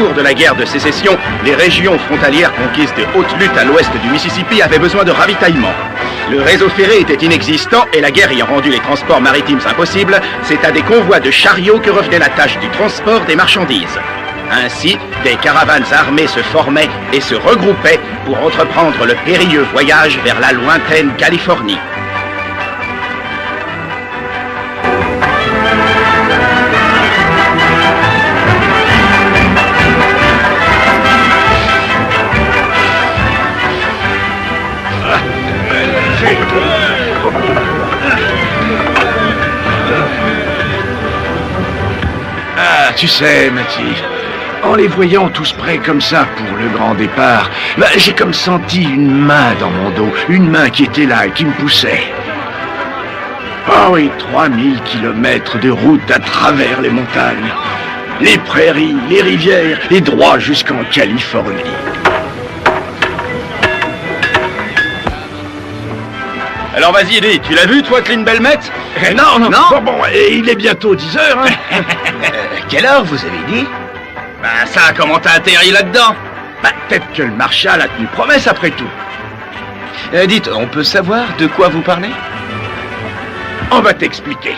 cours de la guerre de sécession, les régions frontalières conquises de haute lutte à l'ouest du Mississippi avaient besoin de ravitaillement. Le réseau ferré était inexistant et la guerre ayant rendu les transports maritimes impossibles, c'est à des convois de chariots que revenait la tâche du transport des marchandises. Ainsi, des caravanes armées se formaient et se regroupaient pour entreprendre le périlleux voyage vers la lointaine Californie. Ah, tu sais, Mathilde, en les voyant tous prêts comme ça pour le grand départ, j'ai comme senti une main dans mon dos, une main qui était là et qui me poussait. Ah oui, 3000 kilomètres de route à travers les montagnes, les prairies, les rivières, et droit jusqu'en Californie. Alors vas-y, dis, tu l'as vu, toi, Clint Belmet? Non. Bon, et il est bientôt 10 heures, hein. Quelle heure, vous avez dit? Ben ça, comment t'as atterri là-dedans? Peut-être que le Marshal a tenu promesse après tout. Dites, on peut savoir de quoi vous parlez? On va t'expliquer.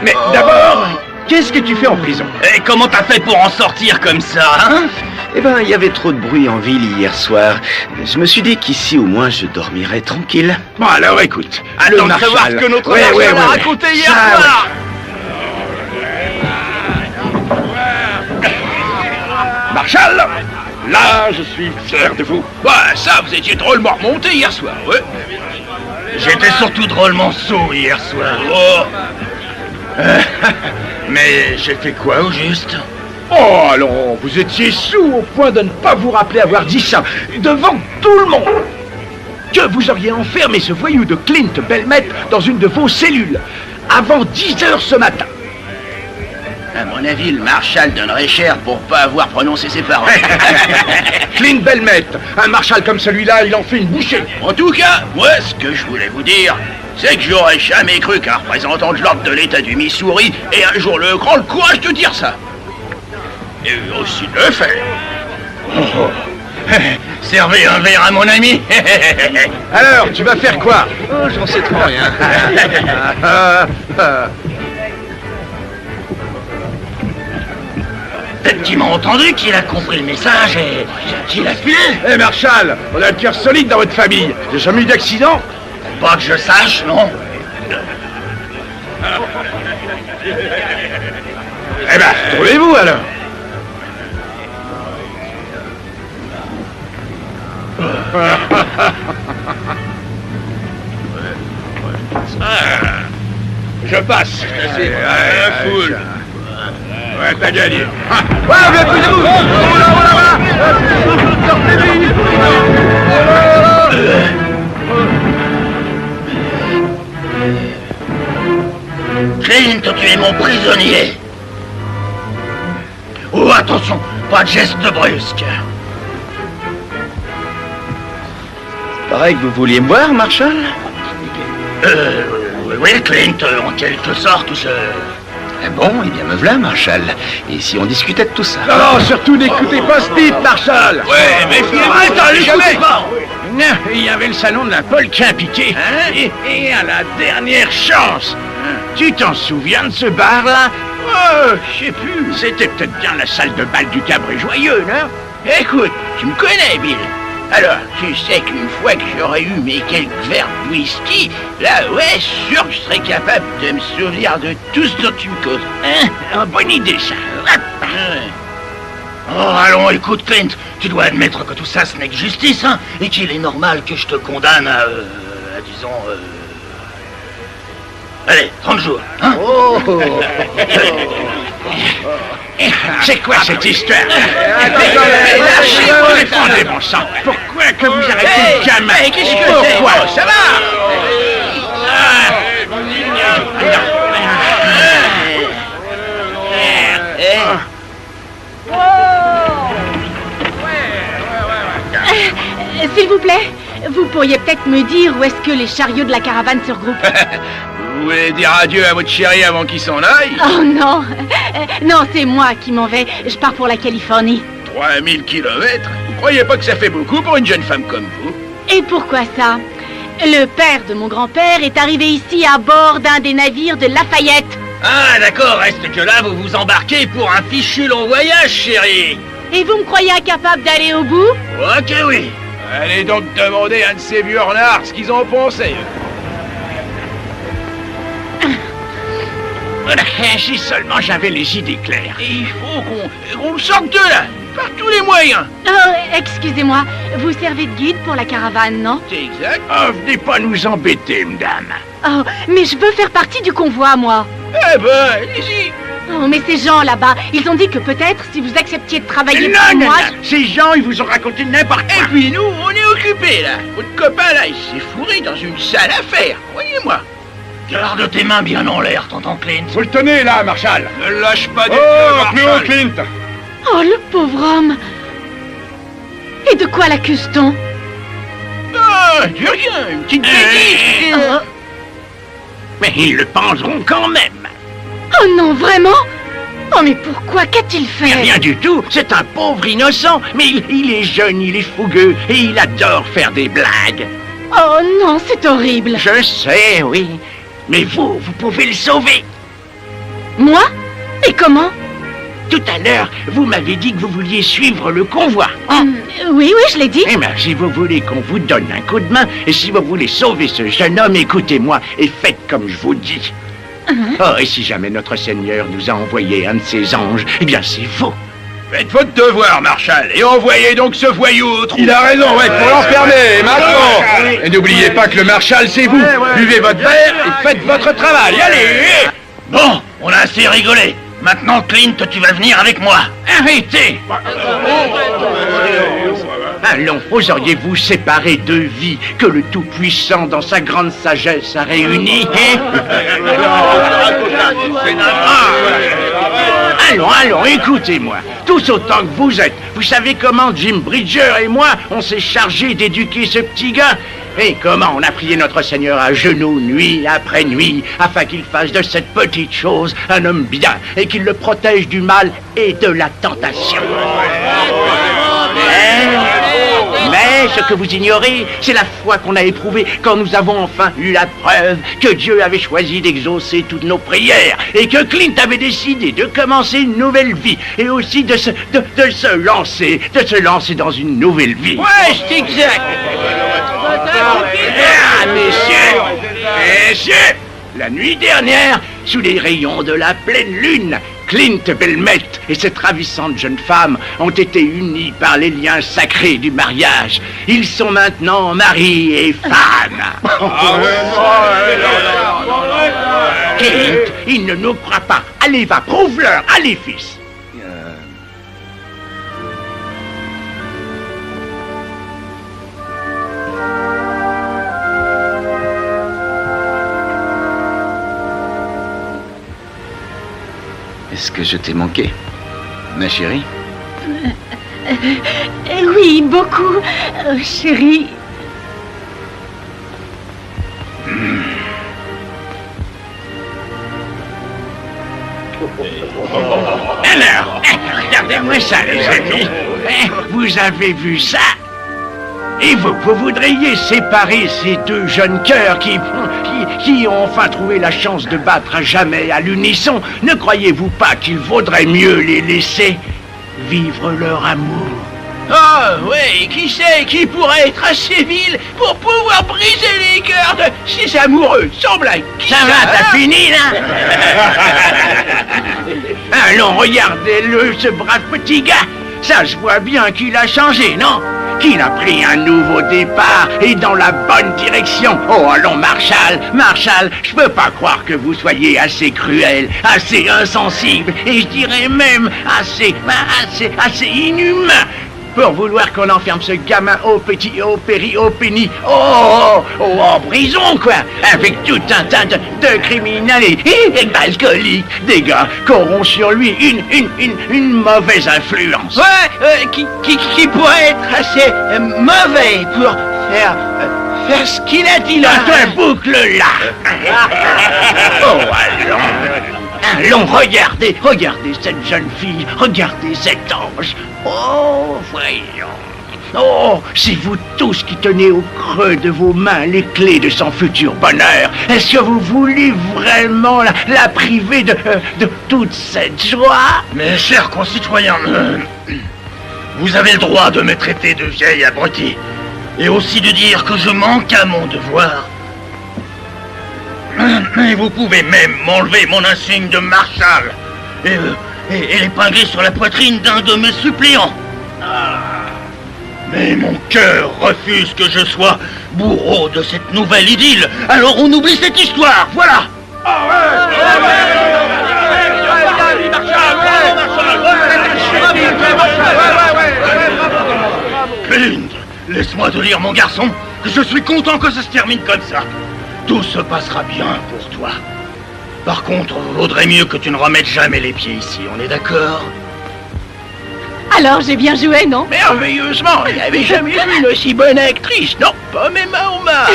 Mais d'abord, qu'est-ce que tu fais en prison? Et comment t'as fait pour en sortir comme ça, hein? Eh ben, il y avait trop de bruit en ville hier soir. Je me suis dit qu'ici, au moins, je dormirais tranquille. Bon, alors écoute. Attends de savoir ce que notre Marshal a raconté hier soir. Marshal, là, je suis fier de vous. Ouais, ça, vous étiez drôlement remonté hier soir, ouais. J'étais surtout drôlement sot hier soir. Oh. Mais j'ai fait quoi au juste? Oh, allons, vous étiez sous au point de ne pas vous rappeler avoir dit ça devant tout le monde. Que vous auriez enfermé ce voyou de Clint Belmet dans une de vos cellules avant 10 heures ce matin. À mon avis, le Marshal donnerait cher pour pas avoir prononcé ses paroles. Clint Belmet, un Marshal comme celui-là, il en fait une bouchée. En tout cas, moi, ce que je voulais vous dire, c'est que j'aurais jamais cru qu'un représentant de l'ordre de l'État du Missouri ait un jour le courage de dire ça. Et aussi de le faire. Servez un verre à mon ami. Alors, tu vas faire quoi? Oh, j'en sais trop rien. Peut-être qu'il m'a entendu, qu'il a compris le message et qu'il a filé. Eh, Marshal, on a le cœur solide dans votre famille. J'ai jamais eu d'accident? Pas que je sache, non. Eh ben, trouvez-vous alors. Je passe. Foule. Ouais, t'as gagné. Ouais, poussez-vous! Clint, tu es mon prisonnier. Oh, attention, pas de geste brusque. Pareil que vous vouliez me voir, Marshal? Oui, Clint, en quelque sorte, je... Bon, eh bien me voilà, Marshal. Et si on discutait de tout ça? Non, surtout n'écoutez pas ce type, Marshal. Ouais, mais Arrête, jamais pas. Non, il y avait le salon de la Polk impliqué. Et à la dernière chance. Tu t'en souviens de ce bar-là? Oh, je sais plus. C'était peut-être bien la salle de bal du Cabré Joyeux, non? Écoute, tu me connais, Bill. Alors, tu sais qu'une fois que j'aurais eu mes quelques verres de whisky, là, ouais, sûr que je serais capable de me souvenir de tout ce dont tu me causes. Hein? Bonne idée, ça. Oh, allons, écoute, Clint, tu dois admettre que tout ça, ce n'est que justice, hein, et qu'il est normal que je te condamne à disons, allez, 30 jours, hein? Oh. C'est quoi cette histoire? Lâchez-moi, Défendez mon sang. Pourquoi que vous arrêtez le gamin? Qu'est-ce que c'est? Pourquoi? Ça va? S'il vous plaît, vous pourriez peut-être me dire où est-ce que les chariots de la caravane se regroupent? Vous voulez dire adieu à votre chéri avant qu'il s'en aille? Oh non, non, c'est moi qui m'en vais. Je pars pour la Californie. 3000 kilomètres? Vous croyez pas que ça fait beaucoup pour une jeune femme comme vous? Et pourquoi ça? Le père de mon grand-père est arrivé ici à bord d'un des navires de Lafayette. Ah d'accord, reste que là vous vous embarquez pour un fichu long voyage, chérie. Et vous me croyez incapable d'aller au bout? Ok oui. Allez donc demander à un de ces vieux renards ce qu'ils en pensaient. Si seulement j'avais les idées claires. Il faut qu'on le sorte de là, par tous les moyens. Oh, excusez-moi, vous servez de guide pour la caravane, non? C'est exact. Oh, venez pas nous embêter, madame. Oh, mais je veux faire partie du convoi, moi. Eh ben, allez-y. Oh, mais ces gens là-bas, ils ont dit que peut-être si vous acceptiez de travailler Non, pour non, moi... non. Ces gens, ils vous ont raconté n'importe Et quoi. puis nous, on est occupés là. Votre copain là, il s'est fourré dans une sale affaire. Voyez-moi. Garde tes mains bien en l'air, tonton Clint. Vous le tenez là, Marshall. Ne lâche pas des Oh, Cléo Clint. Oh, le pauvre homme. Et de quoi l'accuse-t-on? Ah, de rien, une petite bêtise. Oh, Mais ils le penseront quand même. oh non, vraiment? Oh, mais pourquoi? Qu'a-t-il fait? Rien du tout, c'est un pauvre innocent. Mais il est jeune, il est fougueux et il adore faire des blagues. Oh non, c'est horrible. Je sais, oui. Mais vous pouvez le sauver. Moi? Et comment? Tout à l'heure, vous m'avez dit que vous vouliez suivre le convoi. Hein? Oui, oui, je l'ai dit. Eh bien, si vous voulez qu'on vous donne un coup de main, et si vous voulez sauver ce jeune homme, écoutez-moi et faites comme je vous dis. Oh, et si jamais notre Seigneur nous a envoyé un de ses anges, eh bien c'est vous. Faites votre devoir, Marshall, et envoyez donc ce voyou au trou. Il a raison, ouais, pour l'enfermer, maintenant. Et n'oubliez pas que le Marshall, c'est vous. Buvez votre verre et faites votre travail. Allez. Bon, on a assez rigolé. Maintenant, Clint, tu vas venir avec moi. Arrêtez! Allons, oseriez-vous séparer deux vies que le Tout-Puissant, dans sa grande sagesse, a réunies, hein? Allons, écoutez-moi. Tous autant que vous êtes. Vous savez comment Jim Bridger et moi, on s'est chargé d'éduquer ce petit gars? Et comment on a prié notre Seigneur à genoux, nuit après nuit, afin qu'il fasse de cette petite chose un homme bien, et qu'il le protège du mal et de la tentation. Mais ce que vous ignorez, c'est la foi qu'on a éprouvée quand nous avons enfin eu la preuve que Dieu avait choisi d'exaucer toutes nos prières et que Clint avait décidé de commencer une nouvelle vie et aussi de se lancer dans une nouvelle vie. Ouais, c'est exact. Ah, messieurs, la nuit dernière, sous les rayons de la pleine lune, Clint Belmet et cette ravissante jeune femme ont été unis par les liens sacrés du mariage. Ils sont maintenant mari et femme. Clint, il ne nous croit pas. Allez, va, prouve-leur. Allez, fils. Est-ce que je t'ai manqué, ma chérie? Oui, beaucoup, chérie. Alors, regardez-moi ça, les amis. Vous avez vu ça? Et vous voudriez séparer ces deux jeunes cœurs qui ont enfin trouvé la chance de battre à jamais à l'unisson? Ne croyez-vous pas qu'il vaudrait mieux les laisser vivre leur amour? Oh, ouais, qui sait qui pourrait être assez vil pour pouvoir briser les cœurs de ces amoureux, sans blague. Ça va, t'as fini, là? Allons, regardez-le, ce brave petit gars. Ça se voit bien qu'il a changé, non? Qu'il a pris un nouveau départ et dans la bonne direction. Oh, allons, Marshall, je peux pas croire que vous soyez assez cruel, assez insensible, et je dirais même assez inhumain pour vouloir qu'on enferme ce gamin au péni, en prison, quoi, avec tout un tas de criminels et d'alcooliques, des gars qui auront sur lui une mauvaise influence. Ouais, qui pourrait être assez mauvais pour faire ce qu'il a dit là. Toi, boucle là. Oh, allons, regardez cette jeune fille, regardez cet ange. Oh, voyons. Oh, c'est vous tous qui tenez au creux de vos mains les clés de son futur bonheur. Est-ce que vous voulez vraiment la priver de toute cette joie? Mes chers concitoyens, vous avez le droit de me traiter de vieille abrutie, et aussi de dire que je manque à mon devoir. Et vous pouvez même m'enlever mon insigne de marshal et l'épingler sur la poitrine d'un de mes suppléants. Mais mon cœur refuse que je sois bourreau de cette nouvelle idylle. Alors on oublie cette histoire, voilà. Clint, laisse-moi te dire, mon garçon, que je suis content que ça se termine comme ça. Tout se passera bien pour toi. Par contre, vaudrait mieux que tu ne remettes jamais les pieds ici, on est d'accord? Alors j'ai bien joué, non? Merveilleusement, il n'avait jamais vu une aussi bonne actrice. Non, pas même à Omar.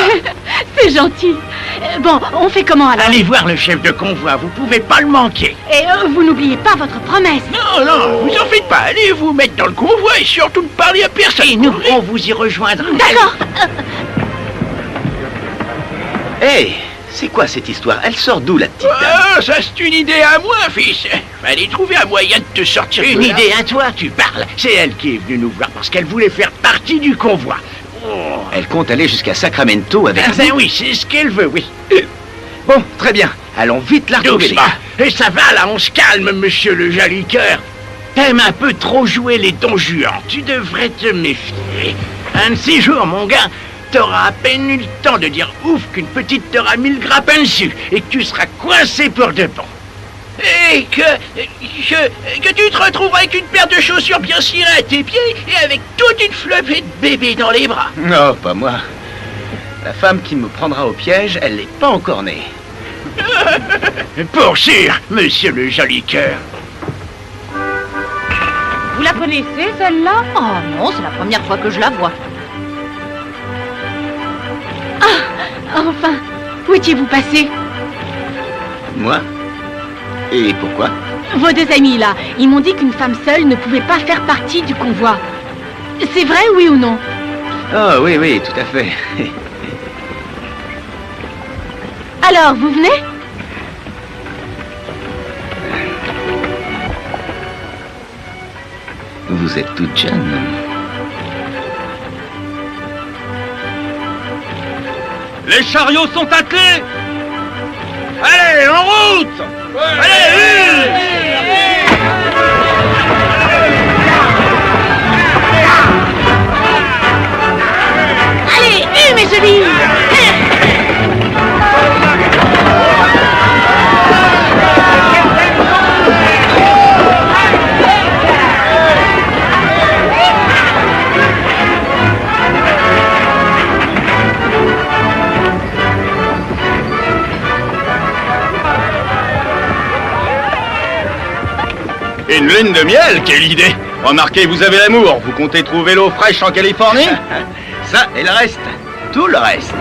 C'est gentil. Bon, on fait comment alors? Allez voir le chef de convoi, vous pouvez pas le manquer. Et vous n'oubliez pas votre promesse. Non, vous en faites pas, allez vous mettre dans le convoi et surtout ne parlez à personne. Et nous, on vous y rejoindra. D'accord. Hé, c'est quoi cette histoire? Elle sort d'où, la petite dame? Ah, ça c'est une idée à moi, fils. Fallait trouver un moyen de te sortir. Une idée à toi, tu parles. C'est elle qui est venue nous voir parce qu'elle voulait faire partie du convoi. Oh. Elle compte aller jusqu'à Sacramento avec Ben oui, c'est ce qu'elle veut, oui. Bon, très bien. Allons vite la retrouver. Doucement. Et ça va, là, on se calme, monsieur le joli cœur. T'aimes un peu trop jouer les Don Juan. Tu devrais te méfier. Un de ces jours, mon gars, t'auras à peine eu le temps de dire ouf qu'une petite t'aura mis le grappin dessus et que tu seras coincé pour de bon. Et que tu te retrouveras avec une paire de chaussures bien cirées à tes pieds et avec toute une flopée de bébés dans les bras. Non, pas moi. La femme qui me prendra au piège, elle n'est pas encore née. Pour sûr, monsieur le joli cœur. Vous la connaissez, celle-là? Oh non, c'est la première fois que je la vois. Ah, enfin, où étiez-vous passé? Moi? Et pourquoi? Vos deux amis, là, ils m'ont dit qu'une femme seule ne pouvait pas faire partie du convoi. C'est vrai, oui ou non? Oh, oui, tout à fait. Alors, vous venez? Vous êtes toute jeune. Les chariots sont attelés. Allez, en route. Allez, Allez, mes jolis! Une lune de miel, quelle idée! Remarquez, vous avez l'amour, vous comptez trouver l'eau fraîche en Californie? Ça et le reste. Tout le reste.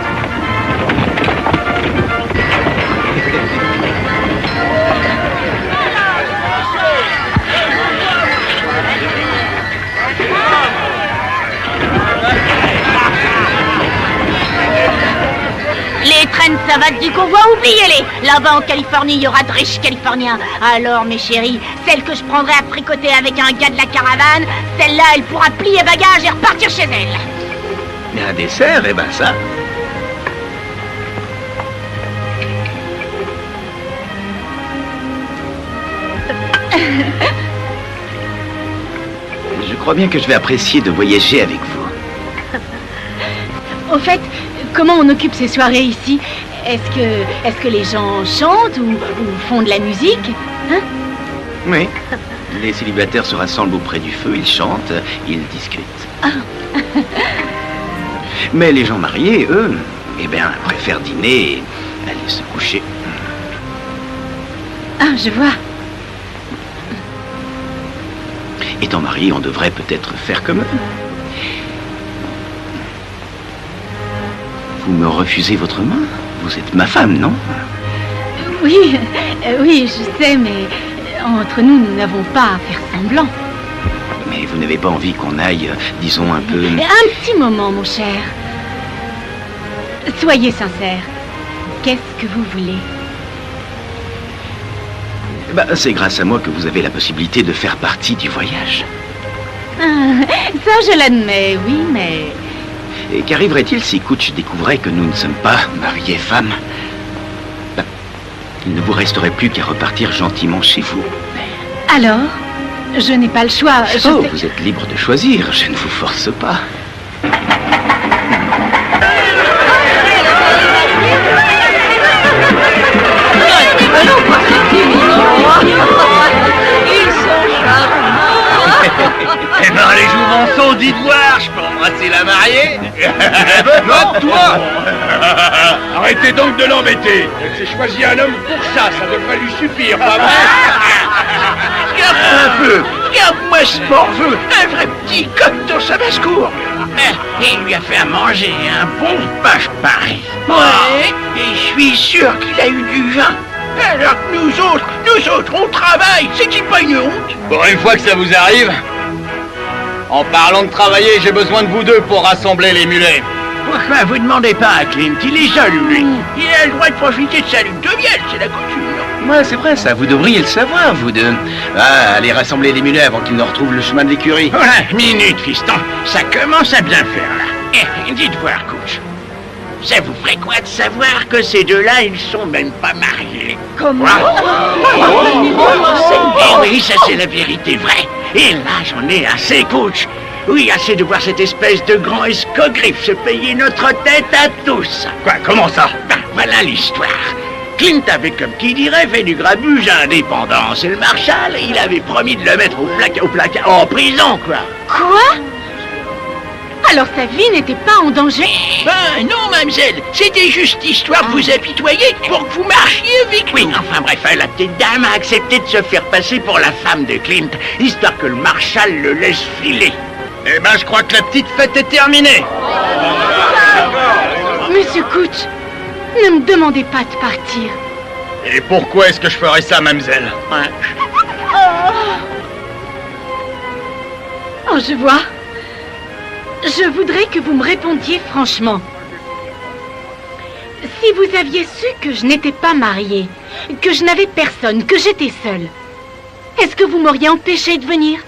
Les traînes savates du convoi, oubliez-les! Là-bas en Californie, il y aura de riches Californiens. Alors, mes chéris, celle que je prendrai à tricoter avec un gars de la caravane, celle-là, elle pourra plier bagages et repartir chez elle. Mais un dessert, eh ben ça. Je crois bien que je vais apprécier de voyager avec vous. Au fait, comment on occupe ces soirées ici? Est-ce que les gens chantent ou font de la musique? Hein? Oui. Les célibataires se rassemblent auprès du feu, ils chantent, ils discutent. Mais les gens mariés, eux, eh bien, préfèrent dîner et aller se coucher. Ah, je vois. Étant mariés, on devrait peut-être faire comme eux. Vous me refusez votre main? Vous êtes ma femme, non? Oui, oui, je sais, mais entre nous, nous n'avons pas à faire semblant. Mais vous n'avez pas envie qu'on aille, disons, un peu... Un petit moment, mon cher. Soyez sincère. Qu'est-ce que vous voulez? Bah, c'est grâce à moi que vous avez la possibilité de faire partie du voyage. Ah, ça, je l'admets, oui, mais... Et qu'arriverait-il si Kutch découvrait que nous ne sommes pas mariés femmes? Bah, il ne vous resterait plus qu'à repartir gentiment chez vous. Alors, je n'ai pas le choix. Vous êtes libre de choisir, je ne vous force pas. Eh ben, les jouvenceaux, dites voir, je peux embrasser la mariée? Note-toi. Arrêtez donc de l'embêter. Elle s'est choisi un homme pour ça devrait lui suffire, pas vrai? Regarde un peu. Regarde-moi ce morveux. Un vrai petit coq dans sa basse-cour. Il lui a fait à manger un bon pain pareil. Ouais. Et je suis sûr qu'il a eu du vin. Alors que nous autres, on travaille. C'est-il pas une honte? Pour une fois que ça vous arrive, en parlant de travailler, j'ai besoin de vous deux pour rassembler les mulets. Pourquoi vous demandez pas à Clint? Il est seul, lui. Il a le droit de profiter de sa lune de miel, c'est la coutume. Ouais, c'est vrai, ça, vous devriez le savoir, vous deux. Ah, allez rassembler les mulets avant qu'ils ne retrouvent le chemin de l'écurie. Voilà, minute, fiston. Ça commence à bien faire, là. Dites voir, Kutch. Ça vous ferait quoi de savoir que ces deux-là, ils sont même pas mariés? Comment? Eh oui, ça c'est la vérité vraie. Et là, j'en ai assez, Kutch. Oui, assez de voir cette espèce de grand escogriffe se payer notre tête à tous. Quoi, comment ça? Ben, voilà l'histoire. Clint avait, comme qui dirait, fait du grabuge à Indépendance. Et le Marshal, il avait promis de le mettre au placard, en prison, quoi. Quoi? Alors sa vie n'était pas en danger? Ben non, mademoiselle, c'était juste histoire de vous apitoyer pour que vous marchiez avec nous. Oui, enfin bref, la petite dame a accepté de se faire passer pour la femme de Clint, histoire que le Marshal le laisse filer. Eh ben, je crois que la petite fête est terminée. Monsieur Kutch, ne me demandez pas de partir. Et pourquoi est-ce que je ferais ça, mademoiselle? Oh, je vois. Je voudrais que vous me répondiez franchement. Si vous aviez su que je n'étais pas mariée, que je n'avais personne, que j'étais seule, est-ce que vous m'auriez empêché de venir?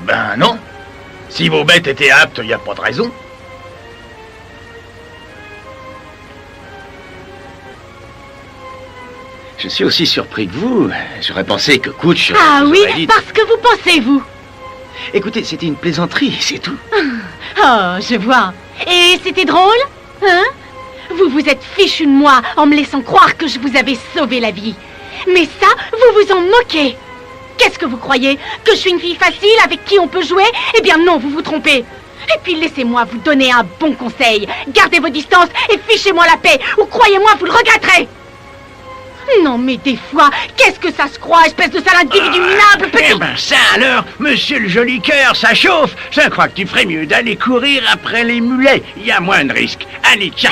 Ben non. Si vos bêtes étaient aptes, il n'y a pas de raison. Je suis aussi surpris que vous. J'aurais pensé que Kutch... Ah vous oui, aurait dit... parce que vous pensez, vous. Écoutez, c'était une plaisanterie, c'est tout. Oh, je vois. Et c'était drôle, hein? Vous vous êtes fichu de moi en me laissant croire que je vous avais sauvé la vie. Mais ça, vous vous en moquez. Qu'est-ce que vous croyez? Que je suis une fille facile avec qui on peut jouer? Eh bien non, vous vous trompez. Et puis laissez-moi vous donner un bon conseil. Gardez vos distances et fichez-moi la paix, ou croyez-moi, vous le regretterez. Non, mais des fois, qu'est-ce que ça se croit, espèce de sale individu minable, petit... Eh ben ça alors, monsieur le joli cœur, ça chauffe. Je crois que tu ferais mieux d'aller courir après les mulets. Il y a moins de risques. Allez, tiens.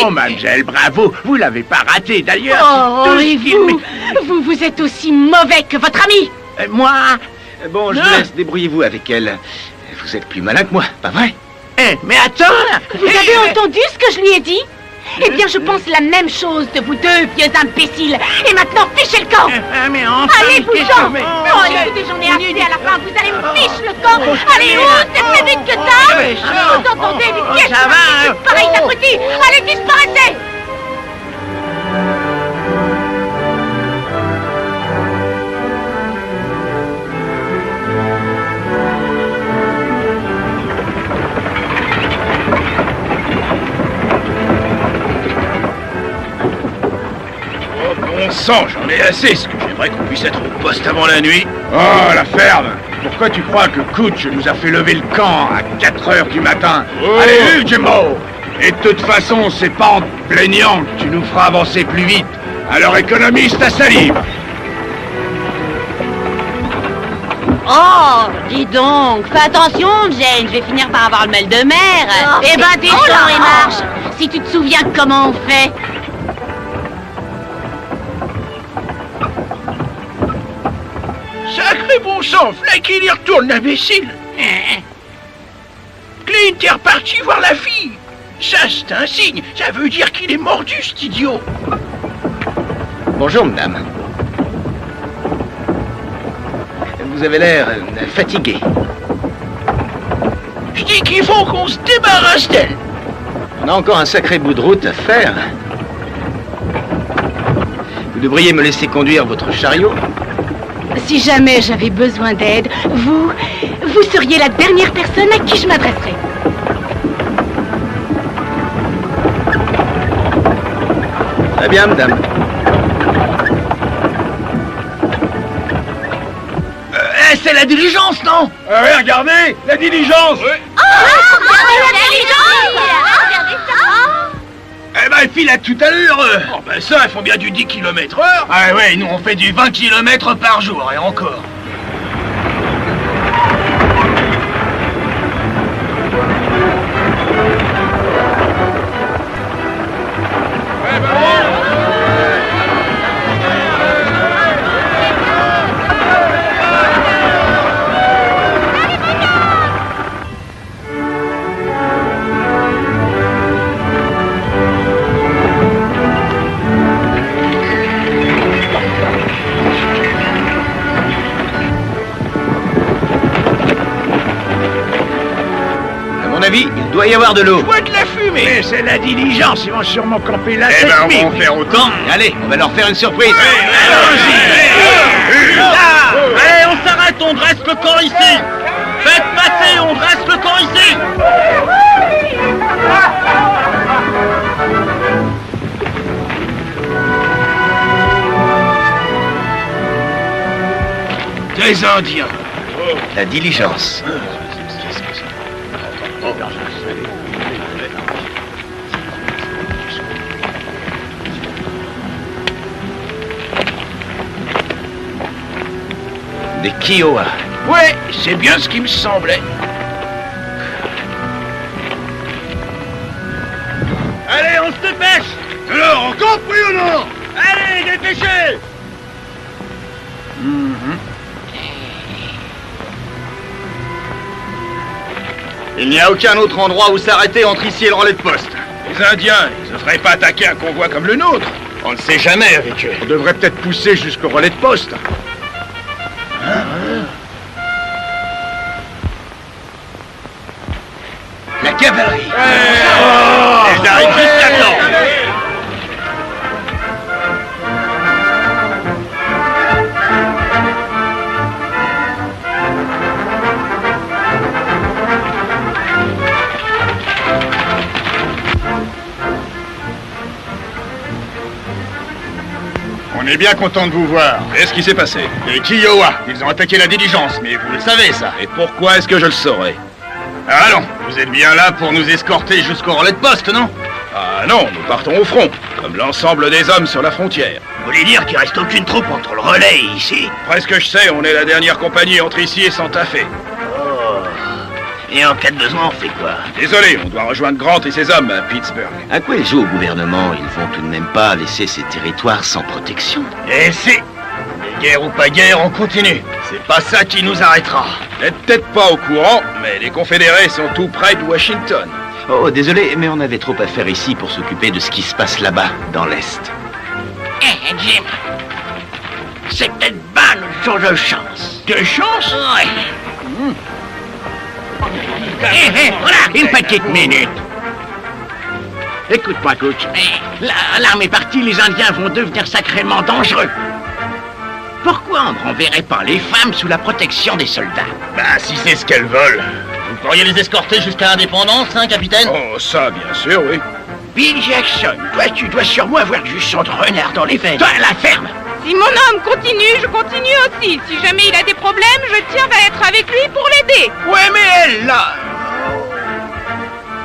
Oh, mademoiselle, bravo. Vous l'avez pas raté, d'ailleurs. Oh, et vous êtes aussi mauvais que votre ami. Moi? Bon, je vous laisse, débrouillez-vous avec elle. Vous êtes plus malin que moi, pas vrai? Mais attends. Vous avez entendu ce que je lui ai dit? Eh bien, je pense la même chose de vous deux, vieux imbéciles. Et maintenant, fichez le camp. Mais enfin, allez, vous-en. Oh, écoutez, j'en ai assez à la fin. Vous allez me ficher le camp. Allez, c'est plus vite que ça. Vous entendez, mais qu'est-ce que c'est pareil d'abruti? Allez, disparaissez. Bon sang, j'en ai assez. Ce que j'aimerais qu'on puisse être au poste avant la nuit. Oh, la ferme. Pourquoi tu crois que Kutch nous a fait lever le camp à 4 heures du matin? Allez, Jimbo! Et de toute façon, c'est pas en te plaignant que tu nous feras avancer plus vite. Alors économise ta salive. Oh, dis donc, fais attention, Jane, je vais finir par avoir le mal de mer. Eh ben, descends et marche. si tu te souviens comment on fait. Sacré bon sang, Flack, il y retourne, l'imbécile. Clint est reparti voir la fille. Ça, c'est un signe. Ça veut dire qu'il est mordu, cet idiot. Bonjour, madame. Vous avez l'air fatigué. Je dis qu'il faut qu'on se débarrasse d'elle. On a encore un sacré bout de route à faire. Vous devriez me laisser conduire votre chariot. Si jamais j'avais besoin d'aide, vous seriez la dernière personne à qui je m'adresserais. Très bien, madame. C'est la diligence, non? Ouais, regardez, la diligence. Eh ben, elle file à tout à l'heure. Oh, ben ça, elles font bien du 10 km/h. Ah ouais, nous on fait du 20 km par jour, et encore. Il doit y avoir de l'eau. Je vois de la fumée. Mais c'est la diligence, ils vont sûrement camper là. Eh ben, on va en faire autant. Allez, on va leur faire une surprise. Allez, on s'arrête, on dresse le camp ici. Faites passer, on dresse le camp ici. Des Indiens. La diligence. Des Kiowa. Ouais, c'est bien ce qui me semblait. Allez, on se dépêche. Alors, encore pris ou non? Allez, dépêchez. Il n'y a aucun autre endroit où s'arrêter entre ici et le relais de poste. Les Indiens, ils ne feraient pas attaquer un convoi comme le nôtre. On ne sait jamais avec eux. On devrait peut-être pousser jusqu'au relais de poste. La cavalerie. Ils arrivent jusqu'à temps. On est bien content de vous voir. Qu'est-ce qui s'est passé? Les Kiowa, ils ont attaqué la diligence, mais vous le savez ça. Et pourquoi est-ce que je le saurais? Ah non, vous êtes bien là pour nous escorter jusqu'au relais de poste, non? Ah non, nous partons au front, comme l'ensemble des hommes sur la frontière. Vous voulez dire qu'il reste aucune troupe entre le relais et ici? Presque je sais, on est la dernière compagnie entre ici et Santa Fe. Et en cas de besoin, on fait quoi? Désolé, on doit rejoindre Grant et ses hommes à Pittsburgh. À quoi ils jouent au gouvernement? Ils vont tout de même pas laisser ces territoires sans protection. Et si, mais guerre ou pas guerre, on continue. C'est pas ça qui nous arrêtera. Vous n'êtes peut-être pas au courant, mais les confédérés sont tout près de Washington. Oh, désolé, mais on avait trop à faire ici pour s'occuper de ce qui se passe là-bas, dans l'Est. Eh, Jim, c'est peut-être pas notre jour de chance. De chance? Ouais. Voilà, une petite minute. Écoute-moi, coach. L'arme est partie, les Indiens vont devenir sacrément dangereux. Pourquoi on ne renverrait pas les femmes sous la protection des soldats? Bah, si c'est ce qu'elles veulent. Vous pourriez les escorter jusqu'à Indépendance, hein, capitaine? Oh, ça, bien sûr, oui. Bill Jackson, toi, tu dois sûrement avoir du sang de renard dans les veines. Toi, la ferme. Si mon homme continue, je continue aussi. Si jamais il a des problèmes, je tiens à être avec lui pour l'aider. Ouais, mais elle, là...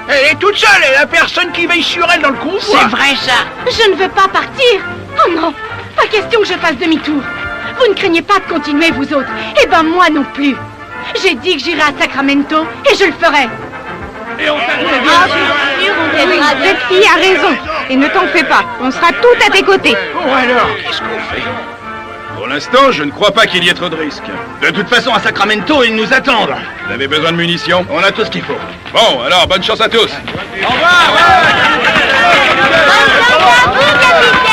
Elle est toute seule, elle a personne qui veille sur elle dans le convoi. C'est vrai, ça. Je ne veux pas partir. Oh non, pas question que je fasse demi-tour. Vous ne craignez pas de continuer, vous autres. Eh ben, moi non plus. J'ai dit que j'irai à Sacramento et je le ferai. Et on Ah, bien sûr, on t'aidera. Vous êtes fille a raison. Et ne t'en fais pas, on sera tout à tes côtés. Bon alors, qu'est-ce qu'on fait? Pour l'instant, je ne crois pas qu'il y ait trop de risques. De toute façon, à Sacramento, ils nous attendent. Vous avez besoin de munitions? On a tout ce qu'il faut. Bon, alors, bonne chance à tous. Bonne chance à vous, capitaine!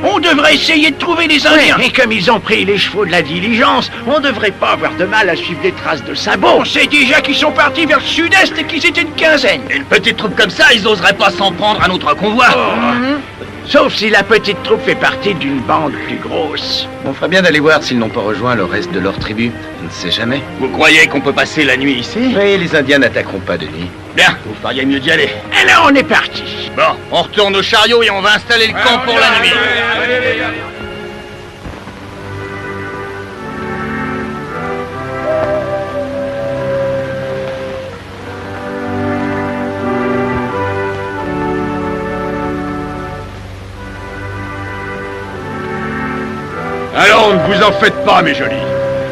On devrait essayer de trouver les Indiens. Et comme ils ont pris les chevaux de la diligence, on devrait pas avoir de mal à suivre les traces de sabots. On sait déjà qu'ils sont partis vers le sud-est et qu'ils étaient une quinzaine. Une petite troupe comme ça, ils oseraient pas s'en prendre à notre convoi. Sauf si la petite troupe fait partie d'une bande plus grosse. On ferait bien d'aller voir s'ils n'ont pas rejoint le reste de leur tribu. On ne sait jamais. Vous croyez qu'on peut passer la nuit ici? Oui, les Indiens n'attaqueront pas de nuit. Bien, vous feriez mieux d'y aller. Et là, on est parti. Bon, on retourne au chariot et on va installer le camp pour la nuit. Alors, ne vous en faites pas, mes jolis.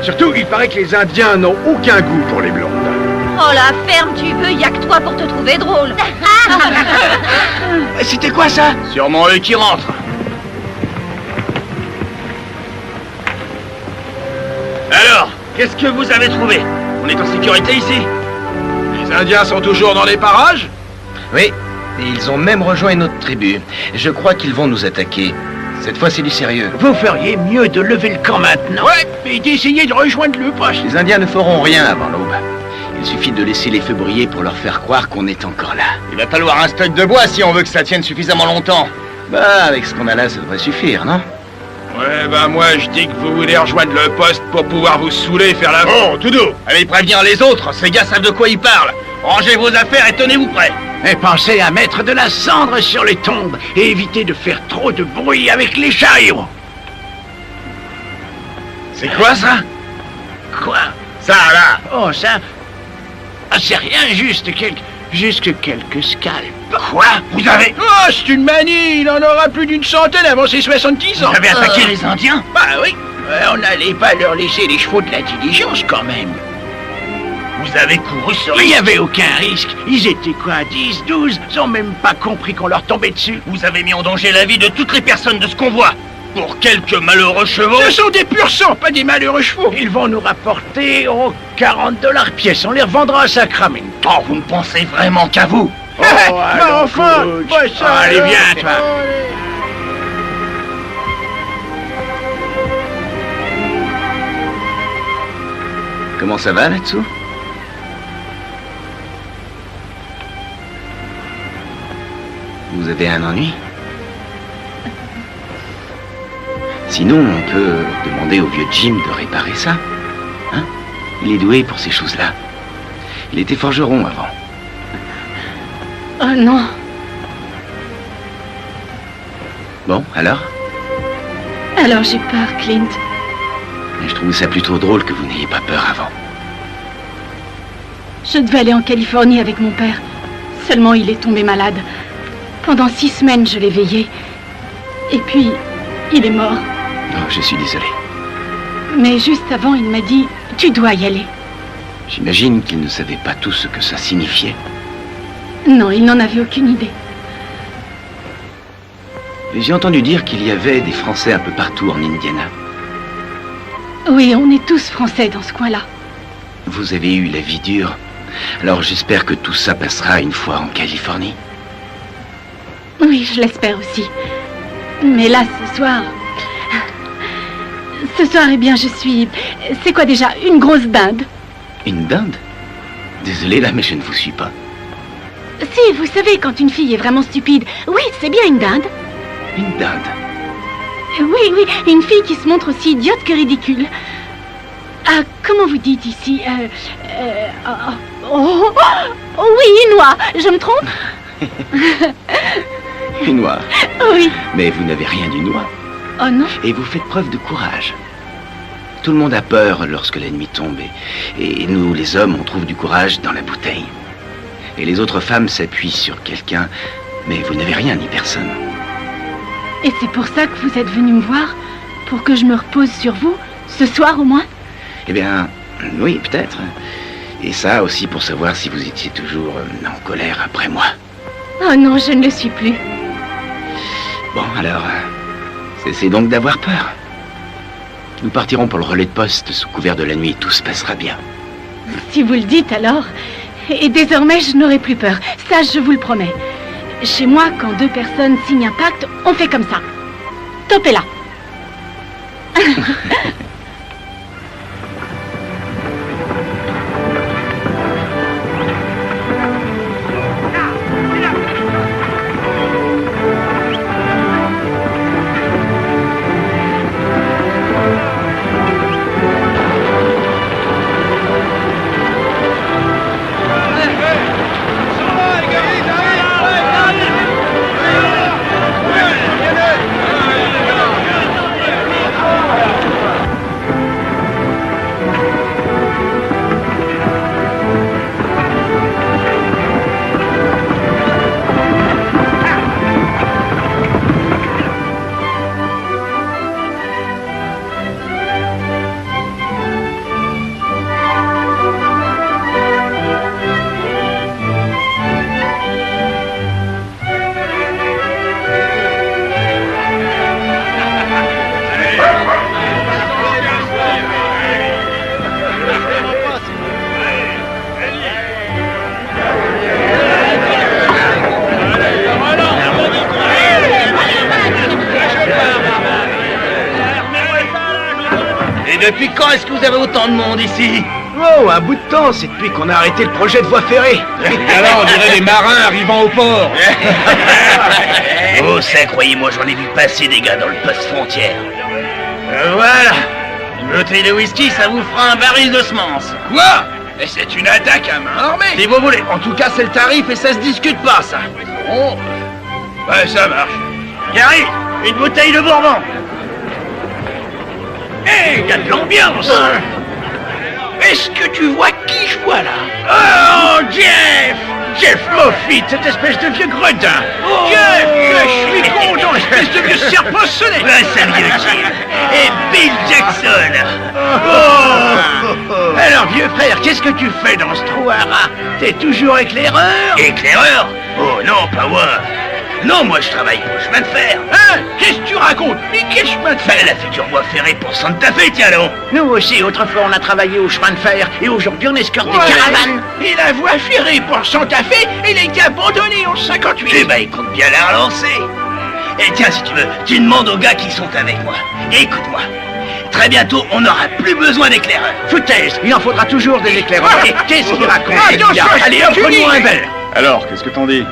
Surtout, il paraît que les Indiens n'ont aucun goût pour les blondes. Oh la ferme, tu veux, y a que toi pour te trouver drôle. C'était quoi ça? Sûrement eux qui rentrent. Alors, qu'est-ce que vous avez trouvé? On est en sécurité ici? Les Indiens sont toujours dans les parages? Oui, et ils ont même rejoint une autre tribu. Je crois qu'ils vont nous attaquer. Cette fois, c'est du sérieux. Vous feriez mieux de lever le camp maintenant. Ouais, et d'essayer de rejoindre le poste. Les Indiens ne feront rien avant l'aube. Il suffit de laisser les feux briller pour leur faire croire qu'on est encore là. Il va falloir un stock de bois si on veut que ça tienne suffisamment longtemps. Bah, avec ce qu'on a là, ça devrait suffire, non? Ouais, bah moi, je dis que vous voulez rejoindre le poste pour pouvoir vous saouler et faire la... Oh, tout doux. Allez prévenir les autres, ces gars savent de quoi ils parlent. Rangez vos affaires et tenez-vous prêts. Et pensez à mettre de la cendre sur les tombes et évitez de faire trop de bruit avec les chariots. C'est quoi ça? Quoi? Ça, là. Oh, ça... Ah, c'est rien, juste quelques scalps. Quoi? Vous avez... Oh, c'est une manie. Il en aura plus d'une centaine avant ses 70 ans. Vous avez attaqué les Indiens? Bah oui. On n'allait pas leur laisser les chevaux de la diligence, quand même. Vous avez couru ce Il risque? n'y avait aucun risque. Ils étaient quoi, 10, 12? Ils ont même pas compris qu'on leur tombait dessus. Vous avez mis en danger la vie de toutes les personnes de ce convoi. Pour quelques malheureux chevaux? Ce sont des purs sangs, pas des malheureux chevaux. Ils vont nous rapporter $40 pièce. On les revendra à Sacramento. Oh, vous ne pensez vraiment qu'à vous? Oh, mais enfin, allez, viens, toi. Comment ça va, là-dessous? Vous avez un ennui? Sinon, on peut demander au vieux Jim de réparer ça. Hein? Il est doué pour ces choses-là. Il était forgeron avant. Oh non. Bon, alors? Alors j'ai peur, Clint. Je trouve ça plutôt drôle que vous n'ayez pas peur avant. Je devais aller en Californie avec mon père. Seulement, il est tombé malade. Pendant 6 semaines, je l'ai veillé. Et puis, il est mort. Oh, je suis désolé. Mais juste avant, il m'a dit « Tu dois y aller ». J'imagine qu'il ne savait pas tout ce que ça signifiait. Non, il n'en avait aucune idée. J'ai entendu dire qu'il y avait des Français un peu partout en Indiana. Oui, on est tous Français dans ce coin-là. Vous avez eu la vie dure. Alors j'espère que tout ça passera une fois en Californie. Oui, je l'espère aussi. Mais là, ce soir, eh bien, je suis... C'est quoi déjà? Une grosse dinde? Une dinde? Désolé là, mais je ne vous suis pas. Si, vous savez, quand une fille est vraiment stupide, oui, c'est bien une dinde. Une dinde? Oui, oui, une fille qui se montre aussi idiote que ridicule. Ah, comment vous dites ici oh, oui, une noix, je me trompe? Une noix? Oui. Mais vous n'avez rien d'une noix. Oh non? Et vous faites preuve de courage. Tout le monde a peur lorsque la nuit tombe. Et nous, les hommes, on trouve du courage dans la bouteille. Et les autres femmes s'appuient sur quelqu'un Mais vous n'avez rien ni personne. Et c'est pour ça que vous êtes venu me voir? Pour que je me repose sur vous? Ce soir au moins? Eh bien, oui, peut-être. Et ça aussi pour savoir si vous étiez toujours en colère après moi. Oh non, je ne le suis plus. Bon, alors, cessez donc d'avoir peur. Nous partirons pour le relais de poste sous couvert de la nuit. Tout se passera bien. Si vous le dites alors. Et désormais, je n'aurai plus peur. Ça, je vous le promets. Chez moi, quand deux personnes signent un pacte, on fait comme ça. Top est là. Depuis quand est-ce que vous avez autant de monde ici? Oh, un bout de temps, c'est depuis qu'on a arrêté le projet de voie ferrée. Alors, on dirait les marins arrivant au port. Oh, ça, croyez-moi, j'en ai vu passer des gars dans le poste frontière. Voilà. Une bouteille de whisky, ça vous fera un baril de semences. Quoi? Et c'est une attaque à main armée. Si vous voulez. En tout cas, c'est le tarif et ça se discute pas, ça. Oh. Ouais, ça marche. Gary, une bouteille de bourbon. Hé, y a de l'ambiance. Est-ce que tu vois qui je vois là? Oh, Jeff! Jeff Moffitt, cette espèce de vieux gredin. Oh, Jeff, je suis content, espèce de vieux serpent sonné. Ouais, ça vieux Jeff. Et Bill Jackson. Alors, vieux frère, qu'est-ce que tu fais dans ce trou à rats? T'es toujours éclaireur? Éclaireur? Oh non, pas moi. Non, moi je travaille pour le chemin de fer. Hein? Qu'est-ce que tu racontes? Mais quel chemin de fer? La future voie ferrée pour Santa Fe, tiens donc. Nous aussi, autrefois, on a travaillé au chemin de fer, et aujourd'hui, on escorte des caravanes. Et la voie ferrée pour Santa Fe, elle a été abandonnée en 58. Eh ben, il compte bien la relancer. Et tiens, si tu veux, tu demandes aux gars qui sont avec moi. Et écoute-moi, très bientôt, on n'aura plus besoin d'éclaireurs. Foutaise, il en faudra toujours des éclaireurs. Qu'est-ce qu'il raconte? Allez, offre-nous un verre. Alors, qu'est-ce que t'en dis?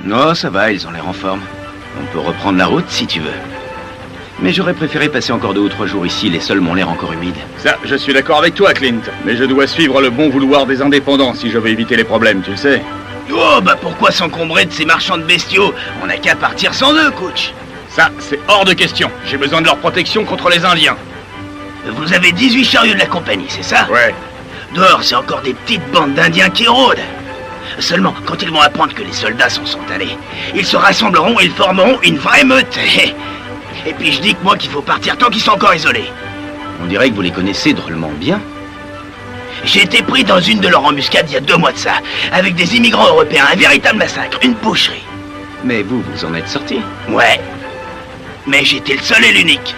Non, ça va, ils ont l'air en forme. On peut reprendre la route si tu veux. Mais j'aurais préféré passer encore 2 ou 3 jours ici, les sols m'ont l'air encore humides. Ça, je suis d'accord avec toi, Clint. Mais je dois suivre le bon vouloir des indépendants si je veux éviter les problèmes, tu le sais. Oh, bah pourquoi s'encombrer de ces marchands de bestiaux? On n'a qu'à partir sans eux, coach. Ça, c'est hors de question. J'ai besoin de leur protection contre les Indiens. Vous avez 18 chariots de la compagnie, c'est ça? Ouais. Dehors, c'est encore des petites bandes d'Indiens qui rôdent. Seulement, quand ils vont apprendre que les soldats s'en sont allés, ils se rassembleront et ils formeront une vraie meute. Et puis je dis que moi qu'il faut partir tant qu'ils sont encore isolés. On dirait que vous les connaissez drôlement bien. J'ai été pris dans une de leurs embuscades il y a 2 mois de ça, avec des immigrants européens, un véritable massacre, une boucherie. Mais vous en êtes sorti. Ouais, mais j'étais le seul et l'unique.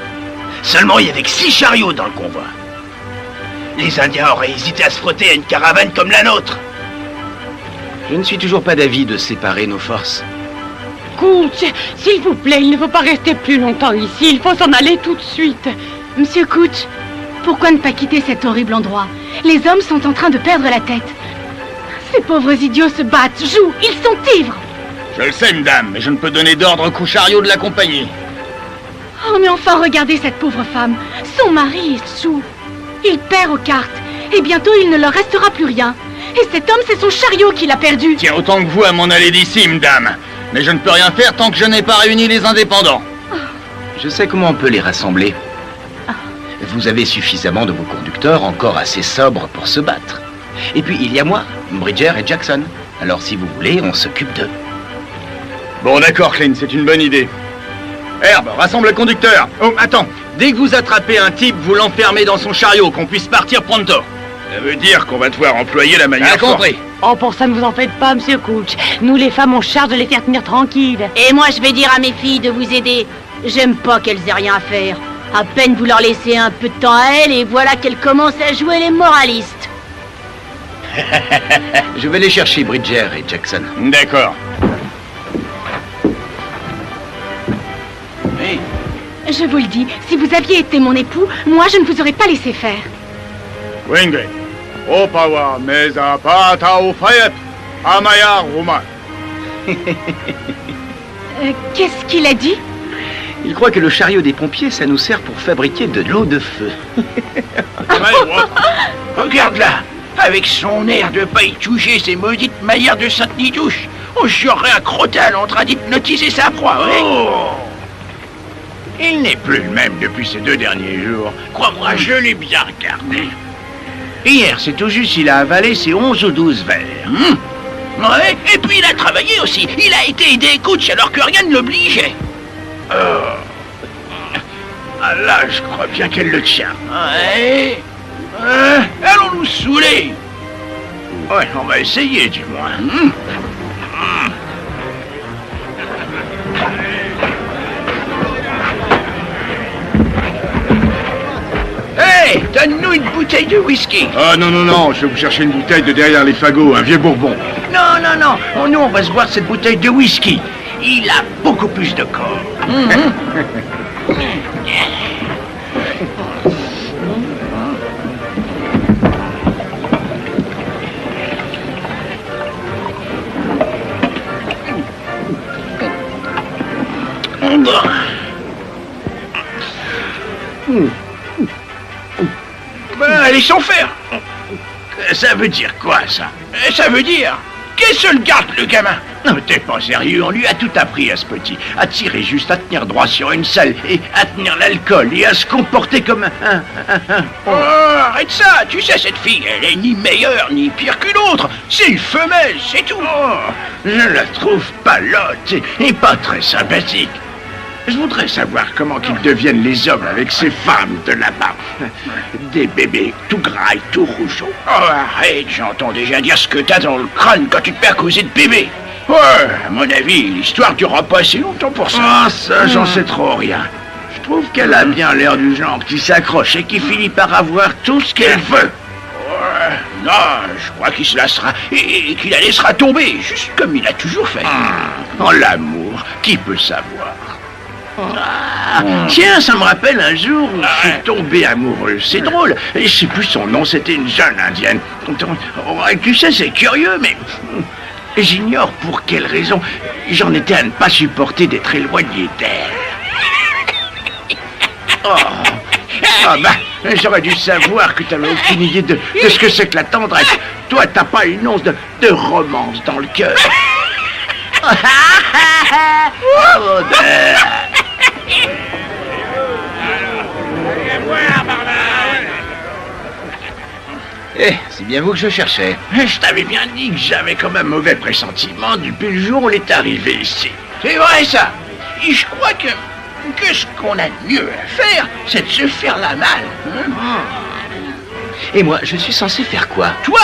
Seulement, il y avait que 6 chariots dans le convoi. Les Indiens auraient hésité à se frotter à une caravane comme la nôtre. Je ne suis toujours pas d'avis de séparer nos forces. Cooch, s'il vous plaît, il ne faut pas rester plus longtemps ici. Il faut s'en aller tout de suite. Monsieur Cooch, pourquoi ne pas quitter cet horrible endroit? Les hommes sont en train de perdre la tête. Ces pauvres idiots se battent, jouent, ils sont ivres. Je le sais, madame, mais je ne peux donner d'ordre qu'aux chariots de la compagnie. Oh, mais enfin, regardez cette pauvre femme. Son mari est sous. Il perd aux cartes. Et bientôt, il ne leur restera plus rien. Et cet homme, c'est son chariot qui l'a perdu. Tiens autant que vous à m'en aller d'ici, madame. Mais je ne peux rien faire tant que je n'ai pas réuni les indépendants. Je sais comment on peut les rassembler. Vous avez suffisamment de vos conducteurs encore assez sobres pour se battre. Et puis, il y a moi, Bridger et Jackson. Alors, si vous voulez, on s'occupe d'eux. Bon, d'accord, Clint, c'est une bonne idée. Herbe, rassemble le conducteur. Oh, attends. Dès que vous attrapez un type, vous l'enfermez dans son chariot, qu'on puisse partir pronto. Ça veut dire qu'on va devoir employer la manière forte. compris. Oh, pour ça, ne vous en faites pas, monsieur Couch. Nous, les femmes, on charge de les faire tenir tranquilles. Et moi, je vais dire à mes filles de vous aider. J'aime pas qu'elles aient rien à faire. À peine vous leur laissez un peu de temps à elles, et voilà qu'elles commencent à jouer les moralistes. Je vais les chercher, Bridger et Jackson. D'accord. Hey, Je vous le dis, si vous aviez été mon époux, moi je ne vous aurais pas laissé faire. Wingate. Opawa meza pata ufayet. Amaya Roma. Qu'est-ce qu'il a dit? il croit que le chariot des pompiers, ça nous sert pour fabriquer de l'eau de feu. Regarde-la, avec son air de pas y toucher ses maudites manières de Sainte-Nitouche. On jurerait un crotal en train d'hypnotiser sa proie, oui. Il n'est plus le même depuis ces 2 derniers jours. Crois-moi, je l'ai bien regardé. Hier, c'est tout juste, il a avalé ses 11 ou 12 verres. Ouais, et puis il a travaillé aussi. Il a été aidé coach alors que rien ne l'obligeait. Ah là, je crois bien qu'elle le tient. Ouais. Allons nous saouler. Ouais, on va essayer du moins. Hey, donne-nous une bouteille de whisky. Ah non, non, non, je vais vous chercher une bouteille de derrière les fagots, un vieux bourbon. Non, non, non. Nous, on va se boire cette bouteille de whisky. Il a beaucoup plus de corps. Ben, laissons faire. Ça veut dire quoi, ça? Ça veut dire... Qu'est-ce le garde, le gamin? Non, t'es pas sérieux, on lui a tout appris à ce petit. À tirer juste, à tenir droit sur une selle, et à tenir l'alcool, et à se comporter comme un... Oh, arrête ça. Tu sais, cette fille, elle est ni meilleure, ni pire qu'une autre. C'est une femelle, c'est tout. Oh, je la trouve palote et pas très sympathique. Je voudrais savoir comment qu'ils deviennent les hommes avec ces femmes de là-bas. Des bébés tout gras et tout rougeaux. Oh, arrête, j'entends déjà dire ce que t'as dans le crâne quand tu te mets à causer de bébé. Ouais, à mon avis, l'histoire durera pas assez longtemps pour ça. Ah, ça, j'en sais trop rien. Je trouve qu'elle a bien l'air du genre qui s'accroche et qui finit par avoir tout ce qu'elle veut. Ouais, non, je crois qu'il se lassera et qu'il la laissera tomber, juste comme il a toujours fait. En l'amour, qui peut savoir? Tiens, ça me rappelle un jour où je suis tombé amoureux. C'est drôle. Je sais plus son nom, c'était une jeune indienne. Tu sais, c'est curieux, mais j'ignore pour quelle raison. J'en étais à ne pas supporter d'être éloigné d'elle. Ah bah, j'aurais dû savoir que t'avais aucune idée de ce que c'est que la tendresse. Toi, t'as pas une once de romance dans le cœur. Eh, c'est bien vous que je cherchais. Je t'avais bien dit que j'avais comme un mauvais pressentiment depuis le jour où on est arrivé ici. C'est vrai ça. Et je crois que ce qu'on a de mieux à faire, c'est de se faire la malle. Et moi, je suis censé faire quoi? Toi,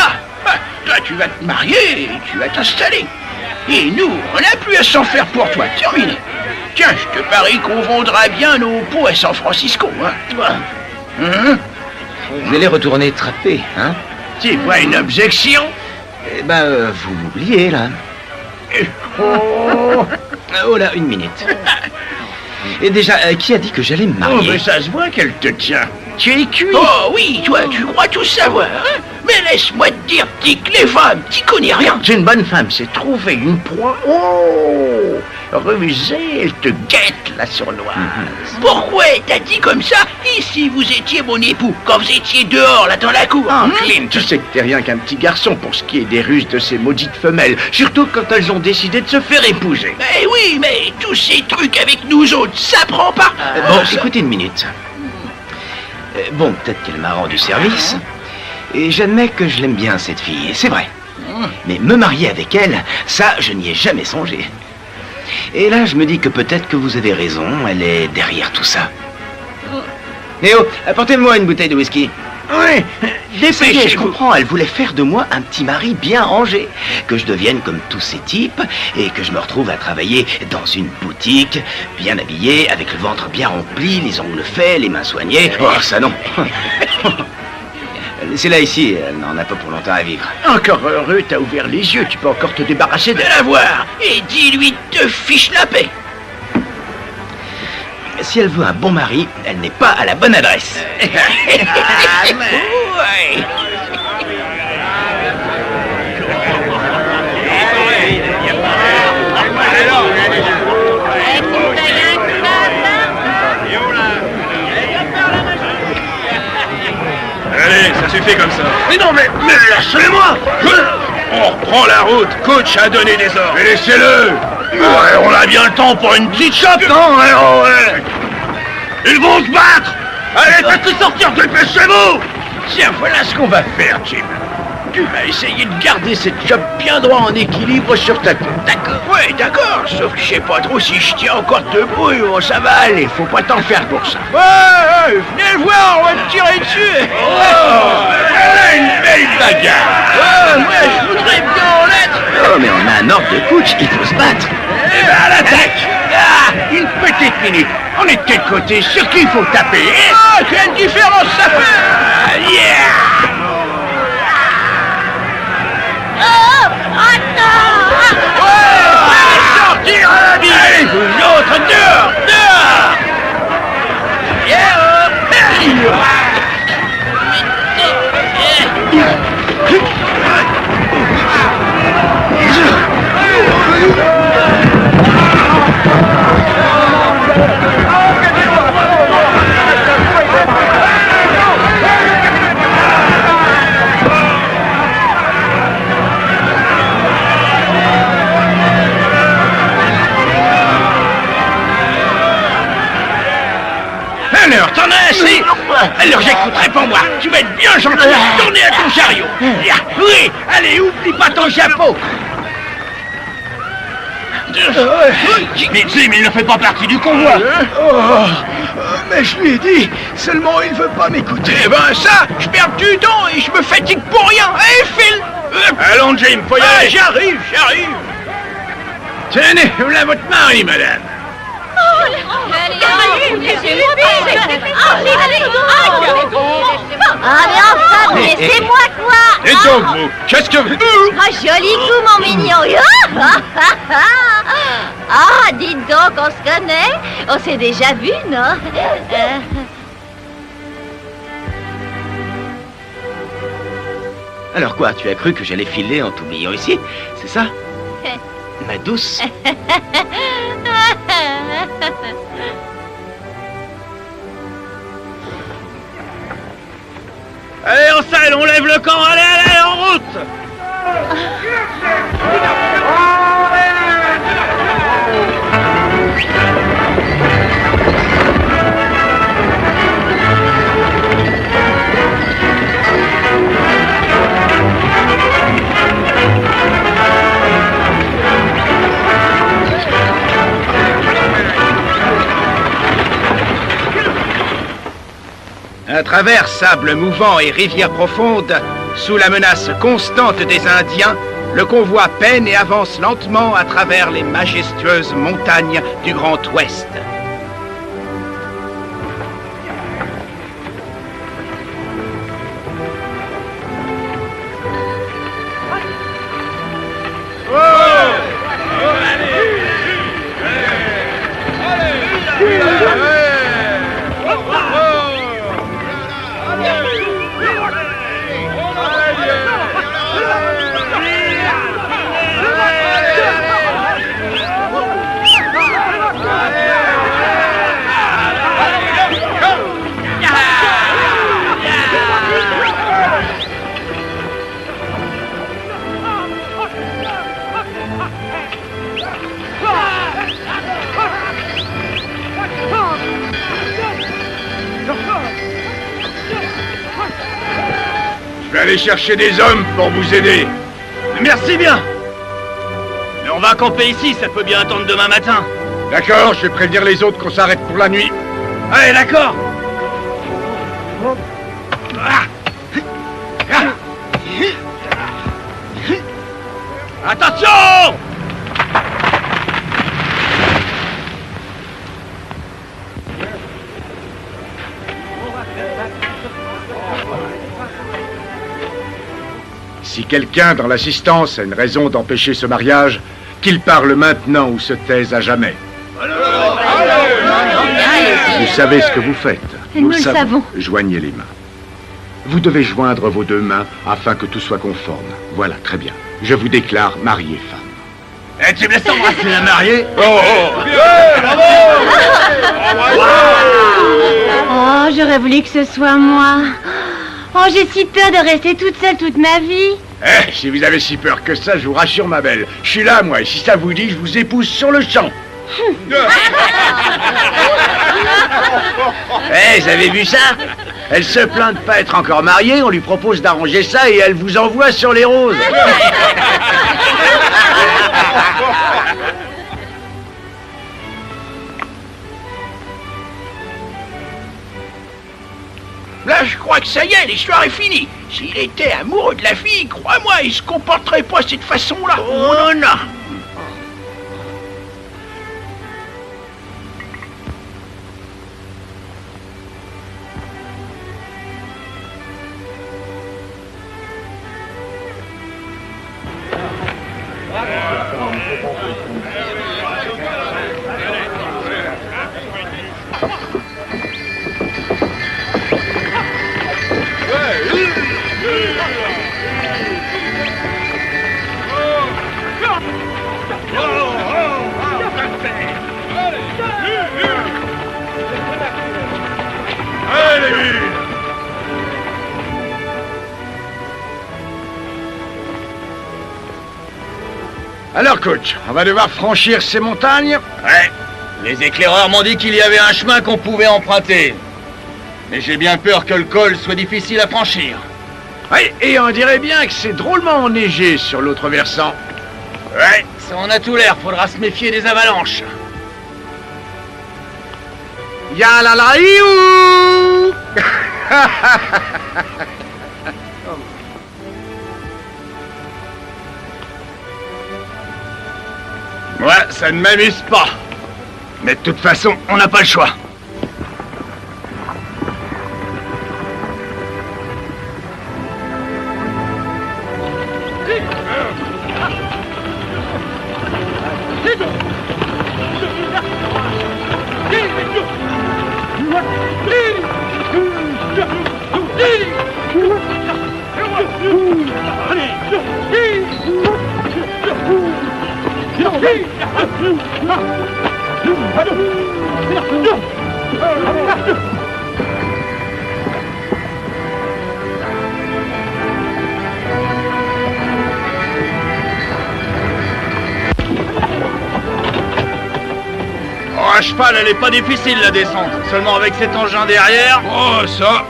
tu vas te marier et tu vas t'installer. Et nous, on n'a plus à s'en faire pour toi. Terminé. Tiens, je te parie qu'on vendra bien nos pots à San Francisco, Vous allez retourner trapper, hein? C'est pas une objection? Eh ben, vous m'oubliez, là. Oh là, 1 minute. Et déjà, qui a dit que j'allais me Oh, marier? mais ça se voit qu'elle te tient. Tu es cuit. Oh oui, toi, tu crois tout savoir, hein? Mais laisse-moi te dire, petit que les femmes, t'y connais rien. C'est une bonne femme, c'est trouver une proie. Oh, rusée, elle te guette, la sournoise. Pourquoi t'as dit comme ça? Et si vous étiez mon époux, quand vous étiez dehors, là, dans la cour? Clint, tu sais que t'es rien qu'un petit garçon pour ce qui est des ruses de ces maudites femelles, surtout quand elles ont décidé de se faire épouser. Eh oui, mais tous ces trucs avec nous autres, ça prend pas. Bon, écoutez 1 minute. Bon, peut-être qu'elle m'a rendu service, et j'admets que je l'aime bien, cette fille, c'est vrai. Mais me marier avec elle, ça, je n'y ai jamais songé. Et là, je me dis que peut-être que vous avez raison, elle est derrière tout ça. Néo, apportez-moi une bouteille de whisky. Oui, Dépêchez, je comprends, elle voulait faire de moi un petit mari bien rangé. Que je devienne comme tous ces types et que je me retrouve à travailler dans une boutique, bien habillé, avec le ventre bien rempli, les ongles faits, les mains soignées. Oh, ça non. Laissez-la ici, elle n'en a pas pour longtemps à vivre. Encore heureux, t'as ouvert les yeux, tu peux encore te débarrasser de la voir. Et dis-lui de fiche la paix. Si elle veut un bon mari, elle n'est pas à la bonne adresse. Ouais. Allez, ça suffit comme ça. Mais non, mais lâchez-moi. On reprend la route. Coach a donné des ordres. Mais laissez-le. Ouais, on a bien le temps pour une petite chope, non? Ouais. Ils vont se battre. Allez, faites-les sortir, dépêchez-vous. Tiens, voilà ce qu'on va faire, Jim. Tu vas essayer de garder cette chope bien droit en équilibre sur ta tête. D'accord? Oui, d'accord. Sauf que je sais pas trop si je tiens encore debout. Oh, ça va aller, faut pas t'en faire pour ça. Ouais, venez le voir, on va te tirer dessus. Oh, voilà une belle bagarre. Ouais, je voudrais bien en être. Oh, mais on a un ordre de coach, il faut se battre. Eh ben, à l'attaque. Une petite minute. On est de quel côté? Sur qui il faut taper? Ah, quelle différence ça fait. Yeah. Sortir à la vie. Allez, vous autres, dehors. Alors, t'en as assez? Alors, j'écouterai pas moi. Tu vas être bien gentil. Tournez à ton chariot. Oui, allez, oublie pas ton chapeau. Mais Jim, il ne fait pas partie du convoi. Mais je lui ai dit, seulement il veut pas m'écouter. Eh ben ça, je perds du temps et je me fatigue pour rien. Allez, file. Allons, Jim, faut y aller. J'arrive. Tenez, voilà votre mari, madame. Ah, mais enfin, laissez-moi quoi. Et donc, vous, qu'est-ce que vous... Ah, joli coup, mon mignon. Ah, dites donc, on se connaît. On s'est déjà vu, non? Alors quoi, tu as cru que j'allais filer en t'oubliant ici? C'est ça? Ma douce. Allez, on selle, on lève le camp. Allez, en route. À travers sables mouvants et rivières profondes, sous la menace constante des Indiens, le convoi peine et avance lentement à travers les majestueuses montagnes du Grand Ouest. Je vais aller chercher des hommes pour vous aider. Merci bien. Mais On va camper ici, ça peut bien attendre demain matin. D'accord, je vais prévenir les autres qu'on s'arrête pour la nuit. Allez, d'accord. Attention! Si quelqu'un dans l'assistance a une raison d'empêcher ce mariage, qu'il parle maintenant ou se taise à jamais. Vous savez ce que vous faites. Nous le savons. Joignez les mains. Vous devez joindre vos deux mains afin que tout soit conforme. Voilà, très bien. Je vous déclare mari et femme. Eh, tu me laisses embrasser la mariée? Oh, j'aurais voulu que ce soit moi. Oh, j'ai si peur de rester toute seule toute ma vie. Eh, si vous avez si peur que ça, je vous rassure, ma belle. Je suis là, moi, et si ça vous dit, je vous épouse sur le champ. Eh, vous avez vu ça? Elle se plaint de pas être encore mariée, on lui propose d'arranger ça et elle vous envoie sur les roses. Là, je crois que ça y est, l'histoire est finie. S'il était amoureux de la fille, crois-moi, il se comporterait pas de cette façon-là. Oh non. Alors, coach, on va devoir franchir ces montagnes? Ouais. Les éclaireurs m'ont dit qu'il y avait un chemin qu'on pouvait emprunter. Mais j'ai bien peur que le col soit difficile à franchir. Oui, et on dirait bien que c'est drôlement enneigé sur l'autre versant. Ouais, ça en a tout l'air, faudra se méfier des avalanches. Ya la la iou. Ouais, ça ne m'amuse pas. Mais de toute façon, on n'a pas le choix. Oh, à cheval, elle est pas difficile la descente. Seulement avec cet engin derrière. Oh, ça.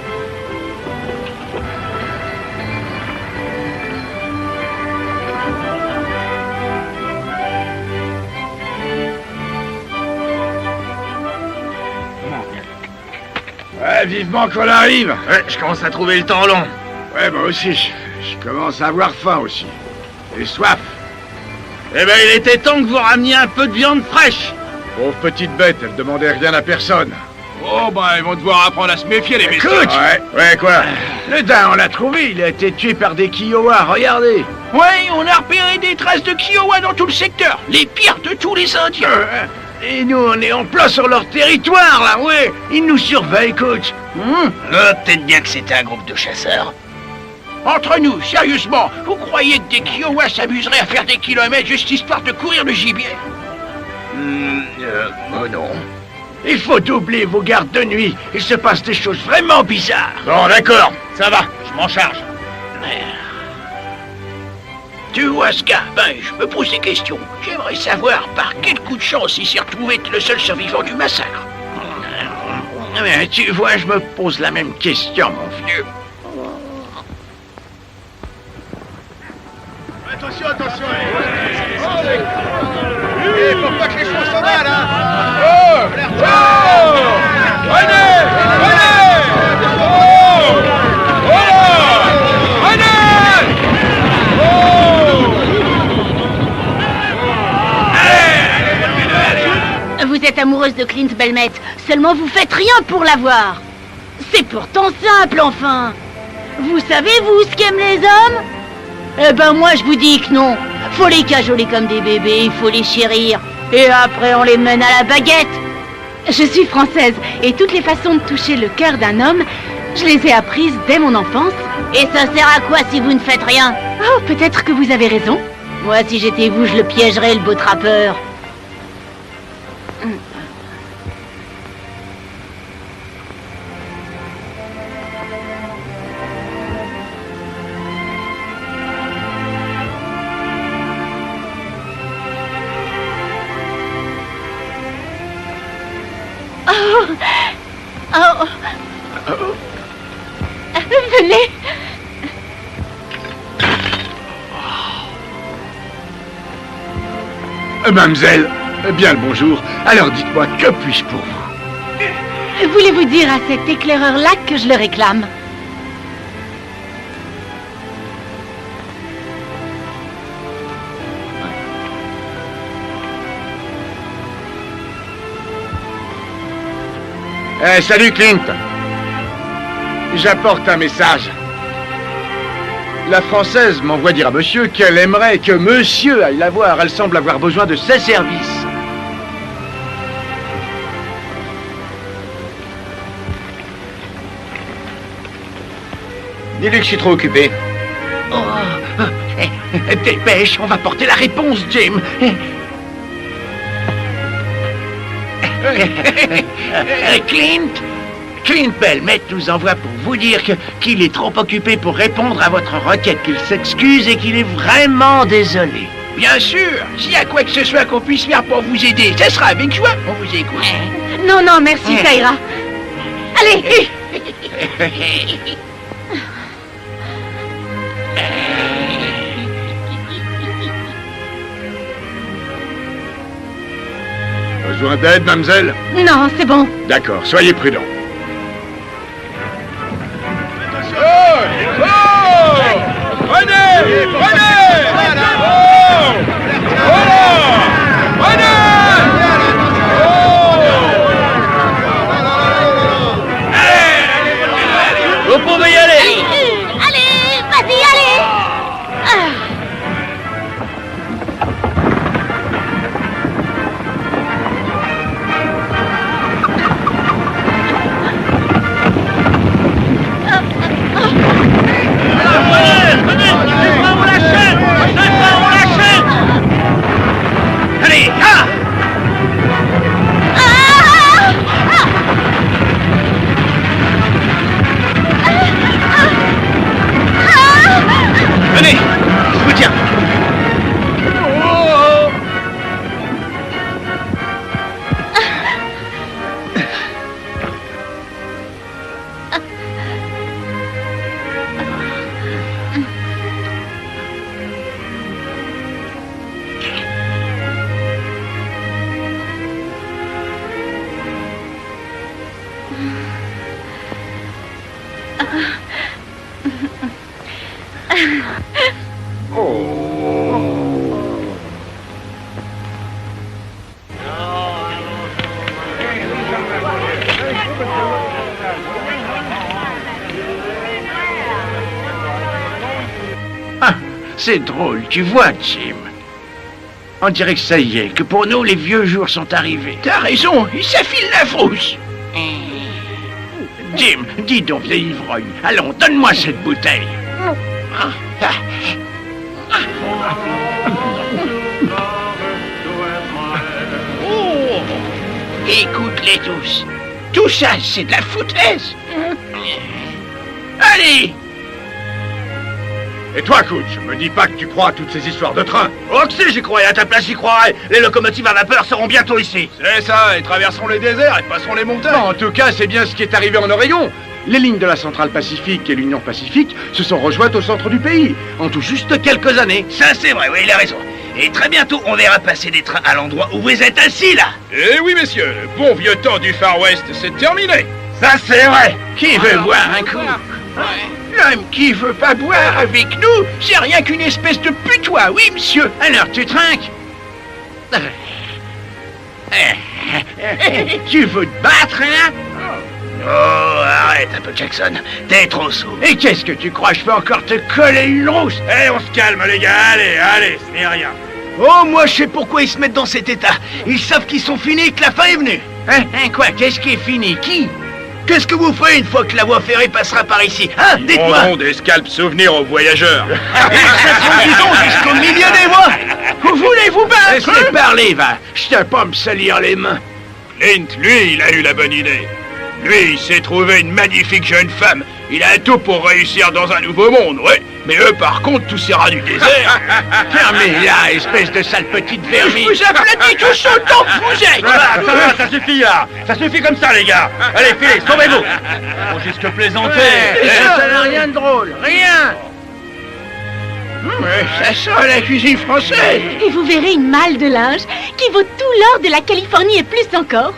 Ouais, vivement qu'on arrive. Ouais, je commence à trouver le temps long. Ouais, moi aussi, je commence à avoir faim aussi. Et soif. Eh ben, il était temps que vous rameniez un peu de viande fraîche. Pauvre petite bête, elle demandait rien à personne. Oh, bah, ils vont devoir apprendre à se méfier, les messieurs. Écoute! Ouais, quoi? Le daim, on l'a trouvé, il a été tué par des Kiowa, regardez! Ouais, on a repéré des traces de Kiowa dans tout le secteur. Les pires de tous les Indiens. Et nous, on est en plein sur leur territoire, là, ouais. Ils nous surveillent, coach. Peut-être bien que c'était un groupe de chasseurs. Entre nous, sérieusement, vous croyez que des Kiowa s'amuseraient à faire des kilomètres juste histoire de courir le gibier? Oh non. Il faut doubler vos gardes de nuit. Il se passe des choses vraiment bizarres. Bon, d'accord, ça va, je m'en charge. Tu vois ce gars, ben, je me pose des questions. J'aimerais savoir par quel coup de chance il s'est retrouvé être le seul survivant du massacre. Mais tu vois, je me pose la même question, mon vieux. Attention, attention. Vous êtes amoureuse de Clint Belmet, seulement vous faites rien pour l'avoir. C'est pourtant simple, enfin. Vous savez, vous, ce qu'aiment les hommes? Eh ben moi, je vous dis que non. Faut les cajoler comme des bébés, il faut les chérir. Et après, on les mène à la baguette. Je suis française, et toutes les façons de toucher le cœur d'un homme, je les ai apprises dès mon enfance. Et ça sert à quoi si vous ne faites rien? Oh, peut-être que vous avez raison. Moi, si j'étais vous, je le piégerais, le beau trappeur. Venez. Mademoiselle, bien le bonjour. Alors dites-moi, que puis-je pour vous? Voulez-vous dire à cet éclaireur-là que je le réclame? Salut Clint. J'apporte un message. La Française m'envoie dire à monsieur qu'elle aimerait que monsieur aille la voir. Elle semble avoir besoin de ses services. Dis-lui que je suis trop occupé. Oh, dépêche, on va porter la réponse, Jim. Clint Belmet nous envoie pour vous dire qu'il est trop occupé pour répondre à votre requête, qu'il s'excuse et qu'il est vraiment désolé. Bien sûr, s'il y a quoi que ce soit qu'on puisse faire pour vous aider, ce sera avec joie. On vous écoute. Non, non, merci, ça ira. Allez. Besoin d'aide, mademoiselle? Non, c'est bon. D'accord, soyez prudent. Vous pouvez y aller. Allez, vas-y, allez. Allez, ah! Venez, je vous tiens. Ah, c'est drôle, tu vois, Jim. On dirait que ça y est, que pour nous, les vieux jours sont arrivés. T'as raison, il s'affile la frousse. Jim, dis donc, vieille ivrogne. Allons, donne-moi cette bouteille. Oh, écoute-les tous. Tout ça, c'est de la foutaise. Allez! Et toi, Coach, me dis pas que tu crois à toutes ces histoires de train. Oh que si, j'y croyais, à ta place j'y croirais. Les locomotives à vapeur seront bientôt ici. C'est ça, et traverseront les déserts et passeront les montagnes. En tout cas, c'est bien ce qui est arrivé en Oregon. Les lignes de la Centrale Pacifique et l'Union Pacifique se sont rejointes au centre du pays, en tout juste quelques années. Ça, c'est vrai, oui, il a raison. Et très bientôt, on verra passer des trains à l'endroit où vous êtes assis, là. Eh oui, messieurs, le bon vieux temps du Far West, c'est terminé. Ça, c'est vrai. Qui veut boire un coup? L'homme qui veut pas boire avec nous, c'est rien qu'une espèce de putois, oui, monsieur. Alors, tu trinques? Tu veux te battre, hein? Oh, arrête un peu, Jackson. T'es trop sourd. Et qu'est-ce que tu crois? Je peux encore te coller une rousse? Eh, on se calme, les gars, allez, ce n'est rien. Oh, moi, je sais pourquoi ils se mettent dans cet état. Ils savent qu'ils sont finis et que la fin est venue. Hein, quoi? Qu'est-ce qui est fini? Qui? Qu'est-ce que vous ferez une fois que la voie ferrée passera par ici? Hein? Dites-moi. On des scalps souvenirs aux voyageurs. Ils se disons jusqu'au milieu des voies. Vous voulez vous battre? Laisse-les hein? Parler, va. Je t'ai pas me salir les mains. Clint, lui, il a eu la bonne idée. Lui, il s'est trouvé une magnifique jeune femme. Il a tout pour réussir dans un nouveau monde, ouais. Mais eux, par contre, tous ces rats du désert... Fermez-la, espèce de sale petite vermine. Je vous aplatis tous autant que vous êtes. Ça suffit là. Ça suffit comme ça, les gars. Allez, filez, sauvez-vous. Faut juste plaisanter. Ça n'a rien de drôle, rien. Ça sent la cuisine française. Et vous verrez une malle de linge qui vaut tout l'or de la Californie et plus encore.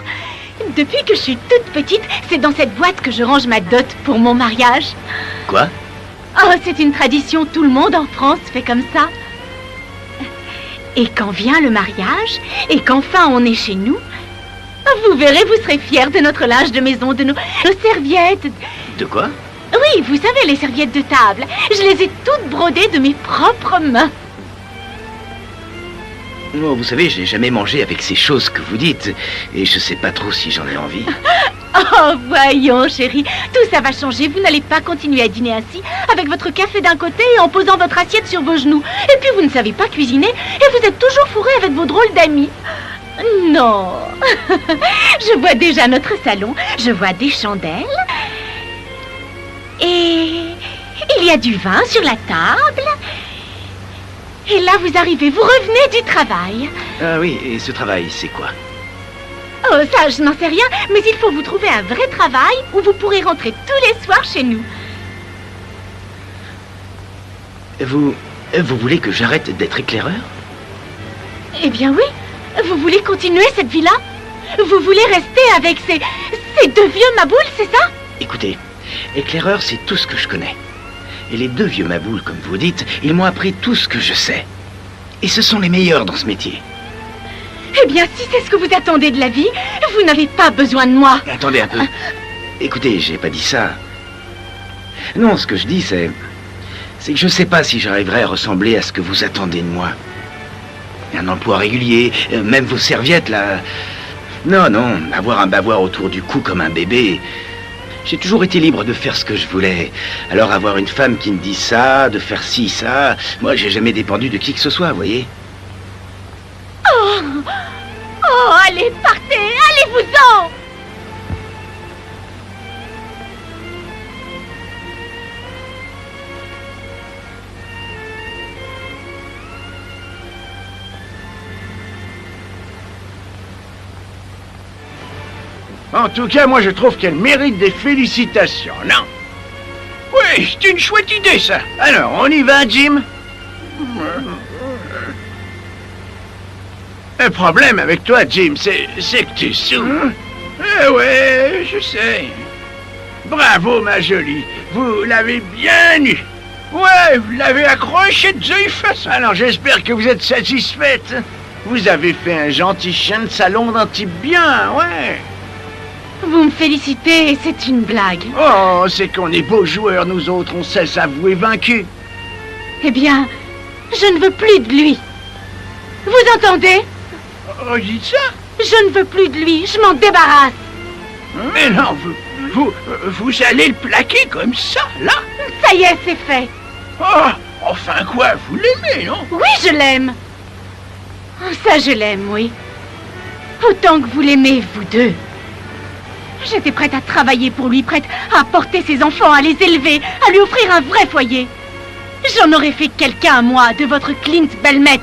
Depuis que je suis toute petite, c'est dans cette boîte que je range ma dot pour mon mariage. Quoi? Oh, c'est une tradition, tout le monde en France fait comme ça. Et quand vient le mariage, et qu'enfin on est chez nous, vous verrez, vous serez fiers de notre linge de maison, de nos serviettes. De quoi? Oui, vous savez, les serviettes de table. Je les ai toutes brodées de mes propres mains. Oh, vous savez, j'ai jamais mangé avec ces choses que vous dites. Et je sais pas trop si j'en ai envie. Oh, voyons, chérie. Tout ça va changer. Vous n'allez pas continuer à dîner ainsi, avec votre café d'un côté et en posant votre assiette sur vos genoux. Et puis, vous ne savez pas cuisiner et vous êtes toujours fourré avec vos drôles d'amis. Non. Je vois déjà notre salon. Je vois des chandelles. Et il y a du vin sur la table. Et là, vous arrivez, vous revenez du travail. Ah oui, et ce travail, c'est quoi? Oh, ça, je n'en sais rien, mais il faut vous trouver un vrai travail où vous pourrez rentrer tous les soirs chez nous. Vous voulez que j'arrête d'être éclaireur? Eh bien oui. Vous voulez continuer cette vie-là? Vous voulez rester avec ces deux vieux maboules, c'est ça? Écoutez, éclaireur, c'est tout ce que je connais. Et les deux vieux maboules, comme vous dites, ils m'ont appris tout ce que je sais. Et ce sont les meilleurs dans ce métier. Eh bien, si c'est ce que vous attendez de la vie, vous n'avez pas besoin de moi. Attendez un peu. Écoutez, j'ai pas dit ça. Non, ce que je dis, c'est que je sais pas si j'arriverai à ressembler à ce que vous attendez de moi. Un emploi régulier, même vos serviettes, là... Non, avoir un bavoir autour du cou comme un bébé... J'ai toujours été libre de faire ce que je voulais. Alors avoir une femme qui me dit ça, de faire ci, ça... Moi, j'ai jamais dépendu de qui que ce soit, vous voyez. Oh, allez, partez, allez-vous-en! En tout cas, moi je trouve qu'elle mérite des félicitations, non? Oui, c'est une chouette idée, ça. Alors, on y va, Jim? Le problème avec toi, Jim, c'est que tu saoules. Eh ouais, je sais. Bravo, ma jolie. Vous l'avez bien eu. Ouais, vous l'avez accroché de face. Alors, j'espère que vous êtes satisfaite. Vous avez fait un gentil chien de salon d'un type bien, ouais. Vous me félicitez, c'est une blague. Oh, c'est qu'on est beaux joueurs, nous autres, on sait s'avouer vaincus. Eh bien, je ne veux plus de lui. Vous entendez? Oh, dites ça? Je ne veux plus de lui, je m'en débarrasse. Mais non, vous allez le plaquer comme ça, là? Ça y est, c'est fait. Oh, enfin quoi, vous l'aimez, non? Oui, je l'aime. Oh, ça, je l'aime, oui. Autant que vous l'aimez, vous deux. J'étais prête à travailler pour lui, prête à porter ses enfants, à les élever, à lui offrir un vrai foyer. J'en aurais fait quelqu'un à moi, de votre Clint Belmette.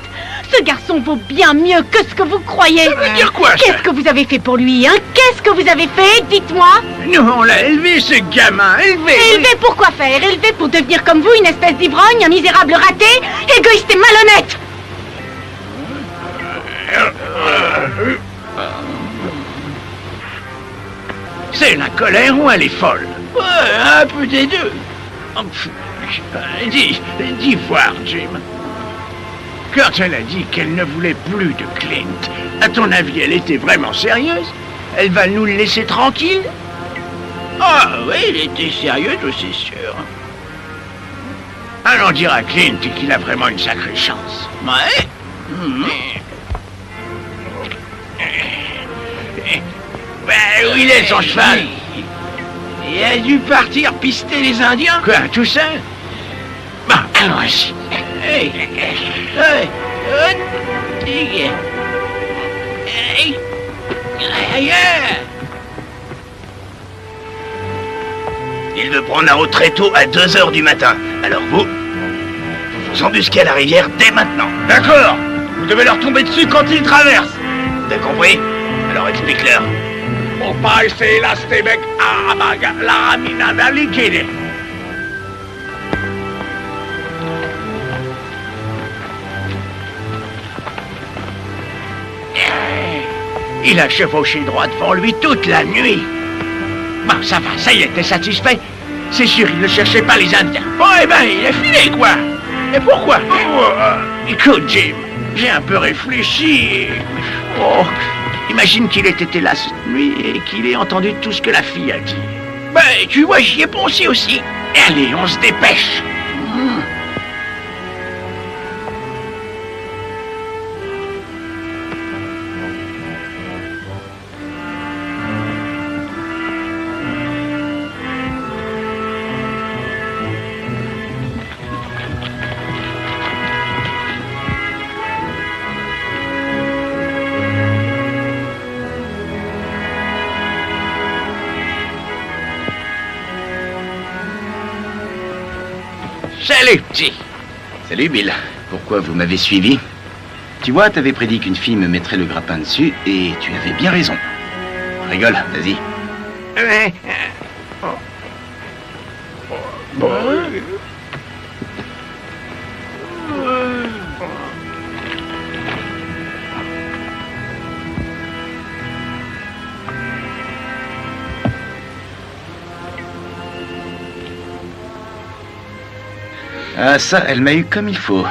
Ce garçon vaut bien mieux que ce que vous croyez. Ça veut dire quoi, ça? Qu'est-ce que vous avez fait pour lui, hein? Qu'est-ce que vous avez fait? Dites-moi. Nous, on l'a élevé, ce gamin, élevé. Élevé pour quoi faire? Élevé pour devenir comme vous, une espèce d'ivrogne, un misérable raté, égoïste et malhonnête. C'est la colère ou elle est folle? Ouais, un peu des deux. Dis voir, Jim. Quand elle a dit qu'elle ne voulait plus de Clint, à ton avis, elle était vraiment sérieuse? Elle va nous le laisser tranquille? Ah oui, il était sérieux, c'est sûr. Allons dire à Clint qu'il a vraiment une sacrée chance. Ouais. Ben, où il est son cheval? Il a dû partir pister les Indiens. Quoi, tout ça? Bon, allons-y. Hey. Hey. Hey. Ailleurs. Il veut prendre la route très tôt à 2h du matin. Alors vous embusquez à la rivière dès maintenant. D'accord. Vous devez leur tomber dessus quand ils traversent. T'as compris? Alors explique-leur. Mon père, c'est la Stébec à la mina liquide. Il a chevauché droit devant lui toute la nuit. Bon, ça va, ça y est, t'es satisfait? C'est sûr, il ne cherchait pas les Indiens. Bon, eh ben, il est filé, quoi. Et pourquoi? Écoute, Jim, j'ai un peu réfléchi et... Oh, imagine qu'il ait été là cette nuit et qu'il ait entendu tout ce que la fille a dit. Ben, tu vois, j'y ai pensé aussi. Allez, on se dépêche. Salut, petit. Salut Bill. Pourquoi vous m'avez suivi? Tu vois, t'avais prédit qu'une fille me mettrait le grappin dessus et tu avais bien raison. Rigole, vas-y. Ah ça, elle m'a eu comme il faut.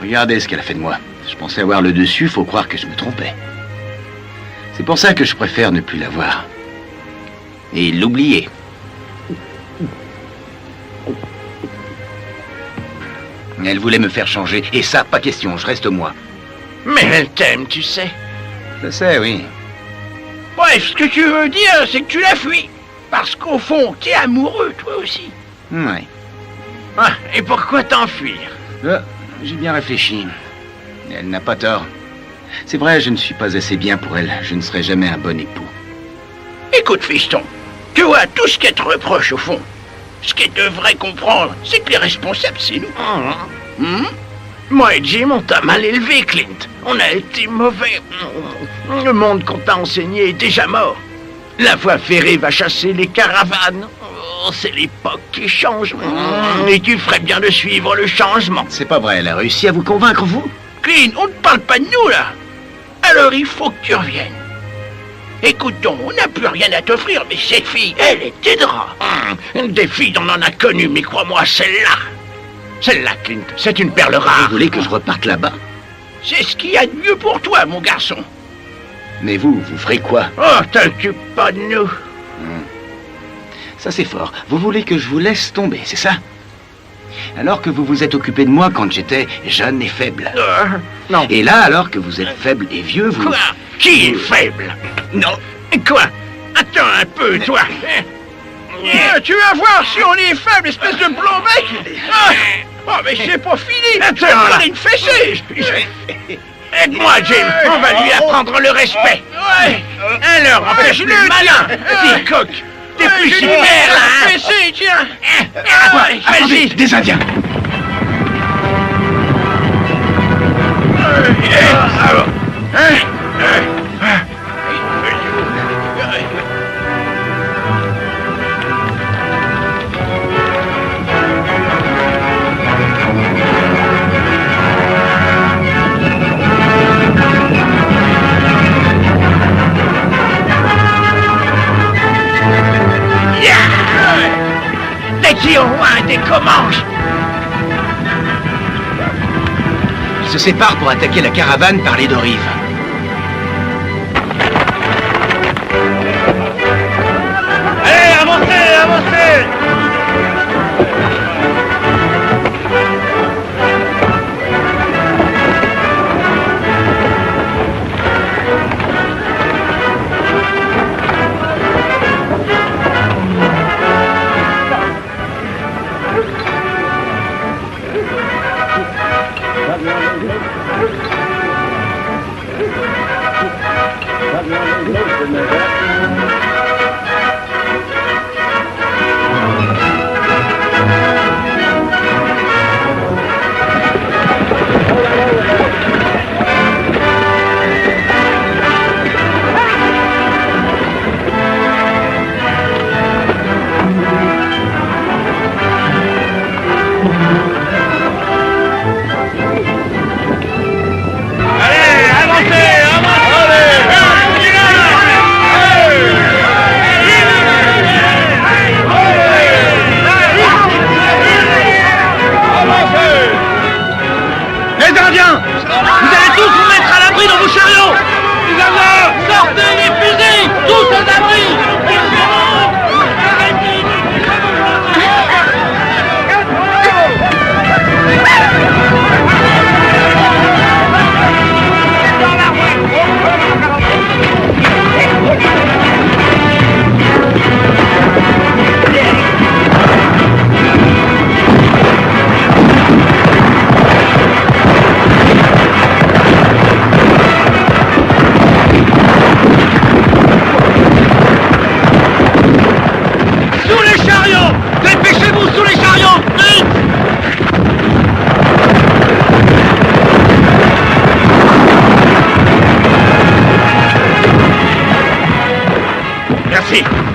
Regardez ce qu'elle a fait de moi. Je pensais avoir le dessus, faut croire que je me trompais. C'est pour ça que je préfère ne plus la voir. Et l'oublier. Elle voulait me faire changer, et ça, pas question, je reste moi. Mais elle t'aime, tu sais. Je sais, oui. Bref, ce que tu veux dire, c'est que tu la fuis. Parce qu'au fond, t'es amoureux, toi aussi. Ouais. Ah, et pourquoi t'enfuir? J'ai bien réfléchi. Elle n'a pas tort. C'est vrai, je ne suis pas assez bien pour elle. Je ne serai jamais un bon époux. Écoute, fiston, tu vois, tout ce qu'elle te reproche, au fond, ce qu'elle devrait comprendre, c'est que les responsables, c'est nous. Moi et Jim, on t'a mal élevé, Clint. On a été mauvais. Le monde qu'on t'a enseigné est déjà mort. La voie ferrée va chasser les caravanes. Oh, c'est l'époque qui change. Et tu ferais bien de suivre le changement. C'est pas vrai, elle a réussi à vous convaincre, vous? Clint, on ne parle pas de nous, là. Alors il faut que tu reviennes. Écoute-donc, on n'a plus rien à t'offrir, mais cette fille, elle t'aidera. Des filles, on en a connu, mais crois-moi, celle-là. Celle-là, Clint, c'est une perle rare. Vous voulez que je reparte là-bas? C'est ce qu'il y a de mieux pour toi, mon garçon. Mais vous ferez quoi? Oh, t'occupe pas de nous. Ça, c'est fort. Vous voulez que je vous laisse tomber, c'est ça? Alors que vous vous êtes occupé de moi quand j'étais jeune et faible. Non. Et là, alors que vous êtes faible et vieux, vous... Quoi? Qui est faible? Non. Quoi? Attends un peu, toi. Tu vas voir si on est faible, espèce de blanc-bec. Oh, mais c'est pas fini. Attends, là. Une fessée. Aide-moi, Jim. On va lui apprendre le respect. Ouais. Alors, empêche-le, malin. Petit coq. T'es plus super, là, hein? Fessée, tiens. Attendez, des Indiens. dis au loin des Comanches. Ils se séparent pour attaquer la caravane par les deux rives. Allez, avancez, avancez!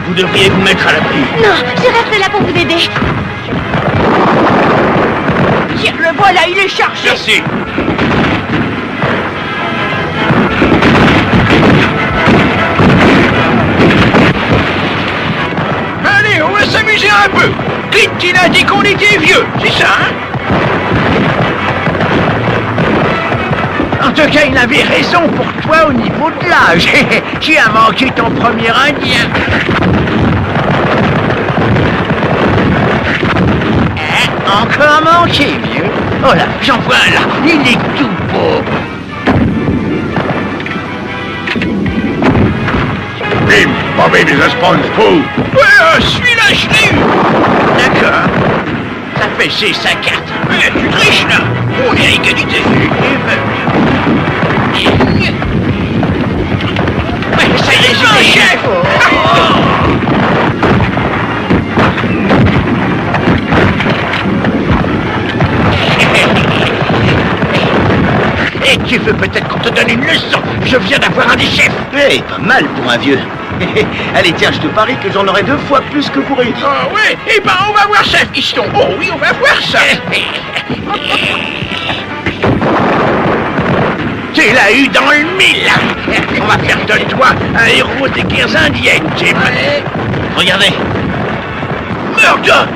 Vous devriez vous mettre à l'abri. Non, je reste là pour vous aider. Tiens, le voilà, il est chargé. Merci. Allez, on va s'amuser un peu. Clint, il a dit qu'on était vieux, c'est ça, hein? En tout cas, il avait raison pour toi au niveau de l'âge. Tu as manqué ton premier indien. Encore manqué, vieux. Oh là, j'en vois un là. Il est tout beau. Bim, Bobby des Sponge-Fou. Ouais, celui-là, je l'ai eu. D'accord. Ça fait 6 à 4. Tu triches, là. On est à égalité. Ouais, ça y est, c'est le chef. Et tu veux peut-être qu'on te donne une leçon. Je viens d'avoir un des chefs. Hey, pas mal pour un vieux. Allez, tiens, je te parie que j'en aurai 2 fois plus que vous réunis. Ah ouais, eh ben on va voir ça, fiston. Oh oui, on va voir ça. Tu l'as eu dans le mille. On va faire de toi un héros des guerres indiennes, Jim. Regardez. Murdoch.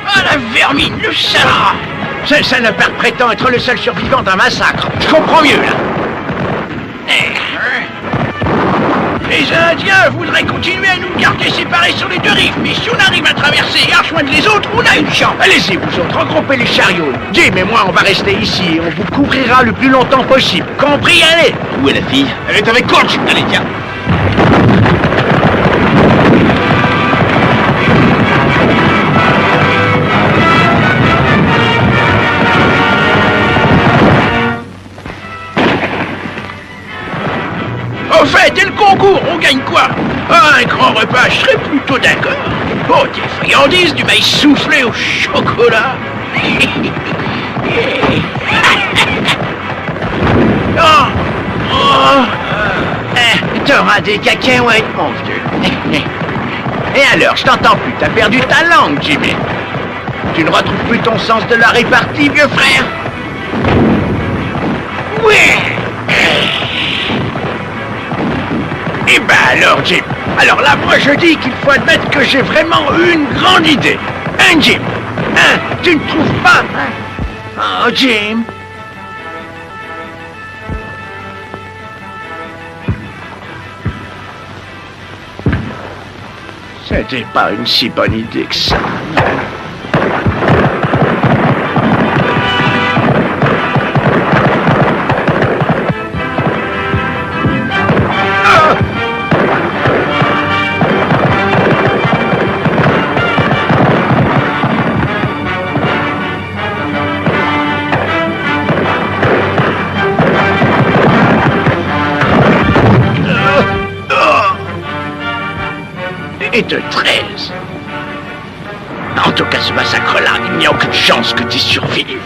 Ah la vermine, le salade. Ce salopard prétend être le seul survivant d'un massacre. Je comprends mieux, là. Les Indiens voudraient continuer à nous garder séparés sur les deux rives, mais si on arrive à traverser et à rejoindre les autres, on a une chance. Allez-y, vous autres, regroupez les chariots. Jim et moi, on va rester ici et on vous couvrira le plus longtemps possible. Compris, allez. Où est la fille? Elle est avec Coach. Allez, tiens. Au fait, et le concours, on gagne quoi? Ah, un grand repas, je serais plutôt d'accord. Oh, des friandises, du maïs soufflé au chocolat. Oh, oh. T'auras des cacahuètes, mon vieux. Et alors, je t'entends plus, t'as perdu ta langue, Jimmy. Tu ne retrouves plus ton sens de la répartie, vieux frère? Ouais. Eh ben alors, Alors, Jim, alors là, moi je dis qu'il faut admettre que j'ai vraiment une grande idée. Hein, Jim? Hein? Tu ne trouves pas? Oh, Jim. C'était pas une si bonne idée que ça. Et de 13. En tout cas, ce massacre-là, il n'y a aucune chance que tu survives.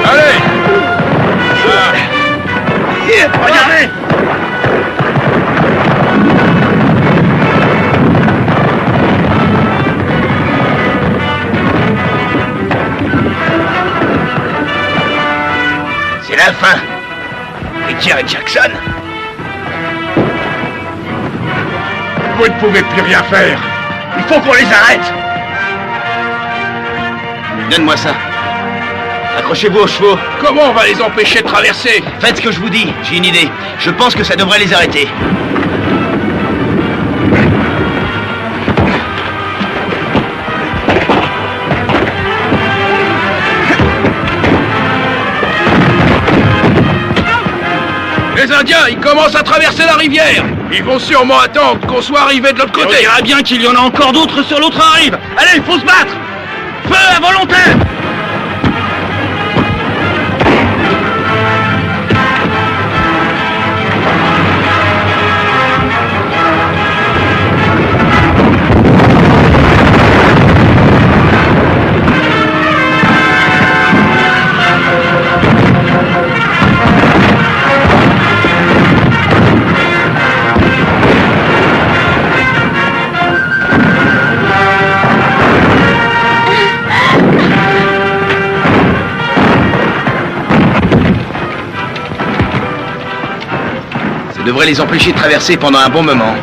Allez! Regardez! C'est la fin. Et Jerry Jackson? Vous ne pouvez plus rien faire. Il faut qu'on les arrête. Donne-moi ça. Accrochez-vous aux chevaux. Comment on va les empêcher de traverser? Faites ce que je vous dis. J'ai une idée. Je pense que ça devrait les arrêter. Les Indiens, ils commencent à traverser la rivière. Ils vont sûrement attendre qu'on soit arrivé de l'autre côté. On dirait bien qu'il y en a encore d'autres sur l'autre rive. Allez, il faut se battre. Feu à volonté. Ça devrait les empêcher de traverser pendant un bon moment.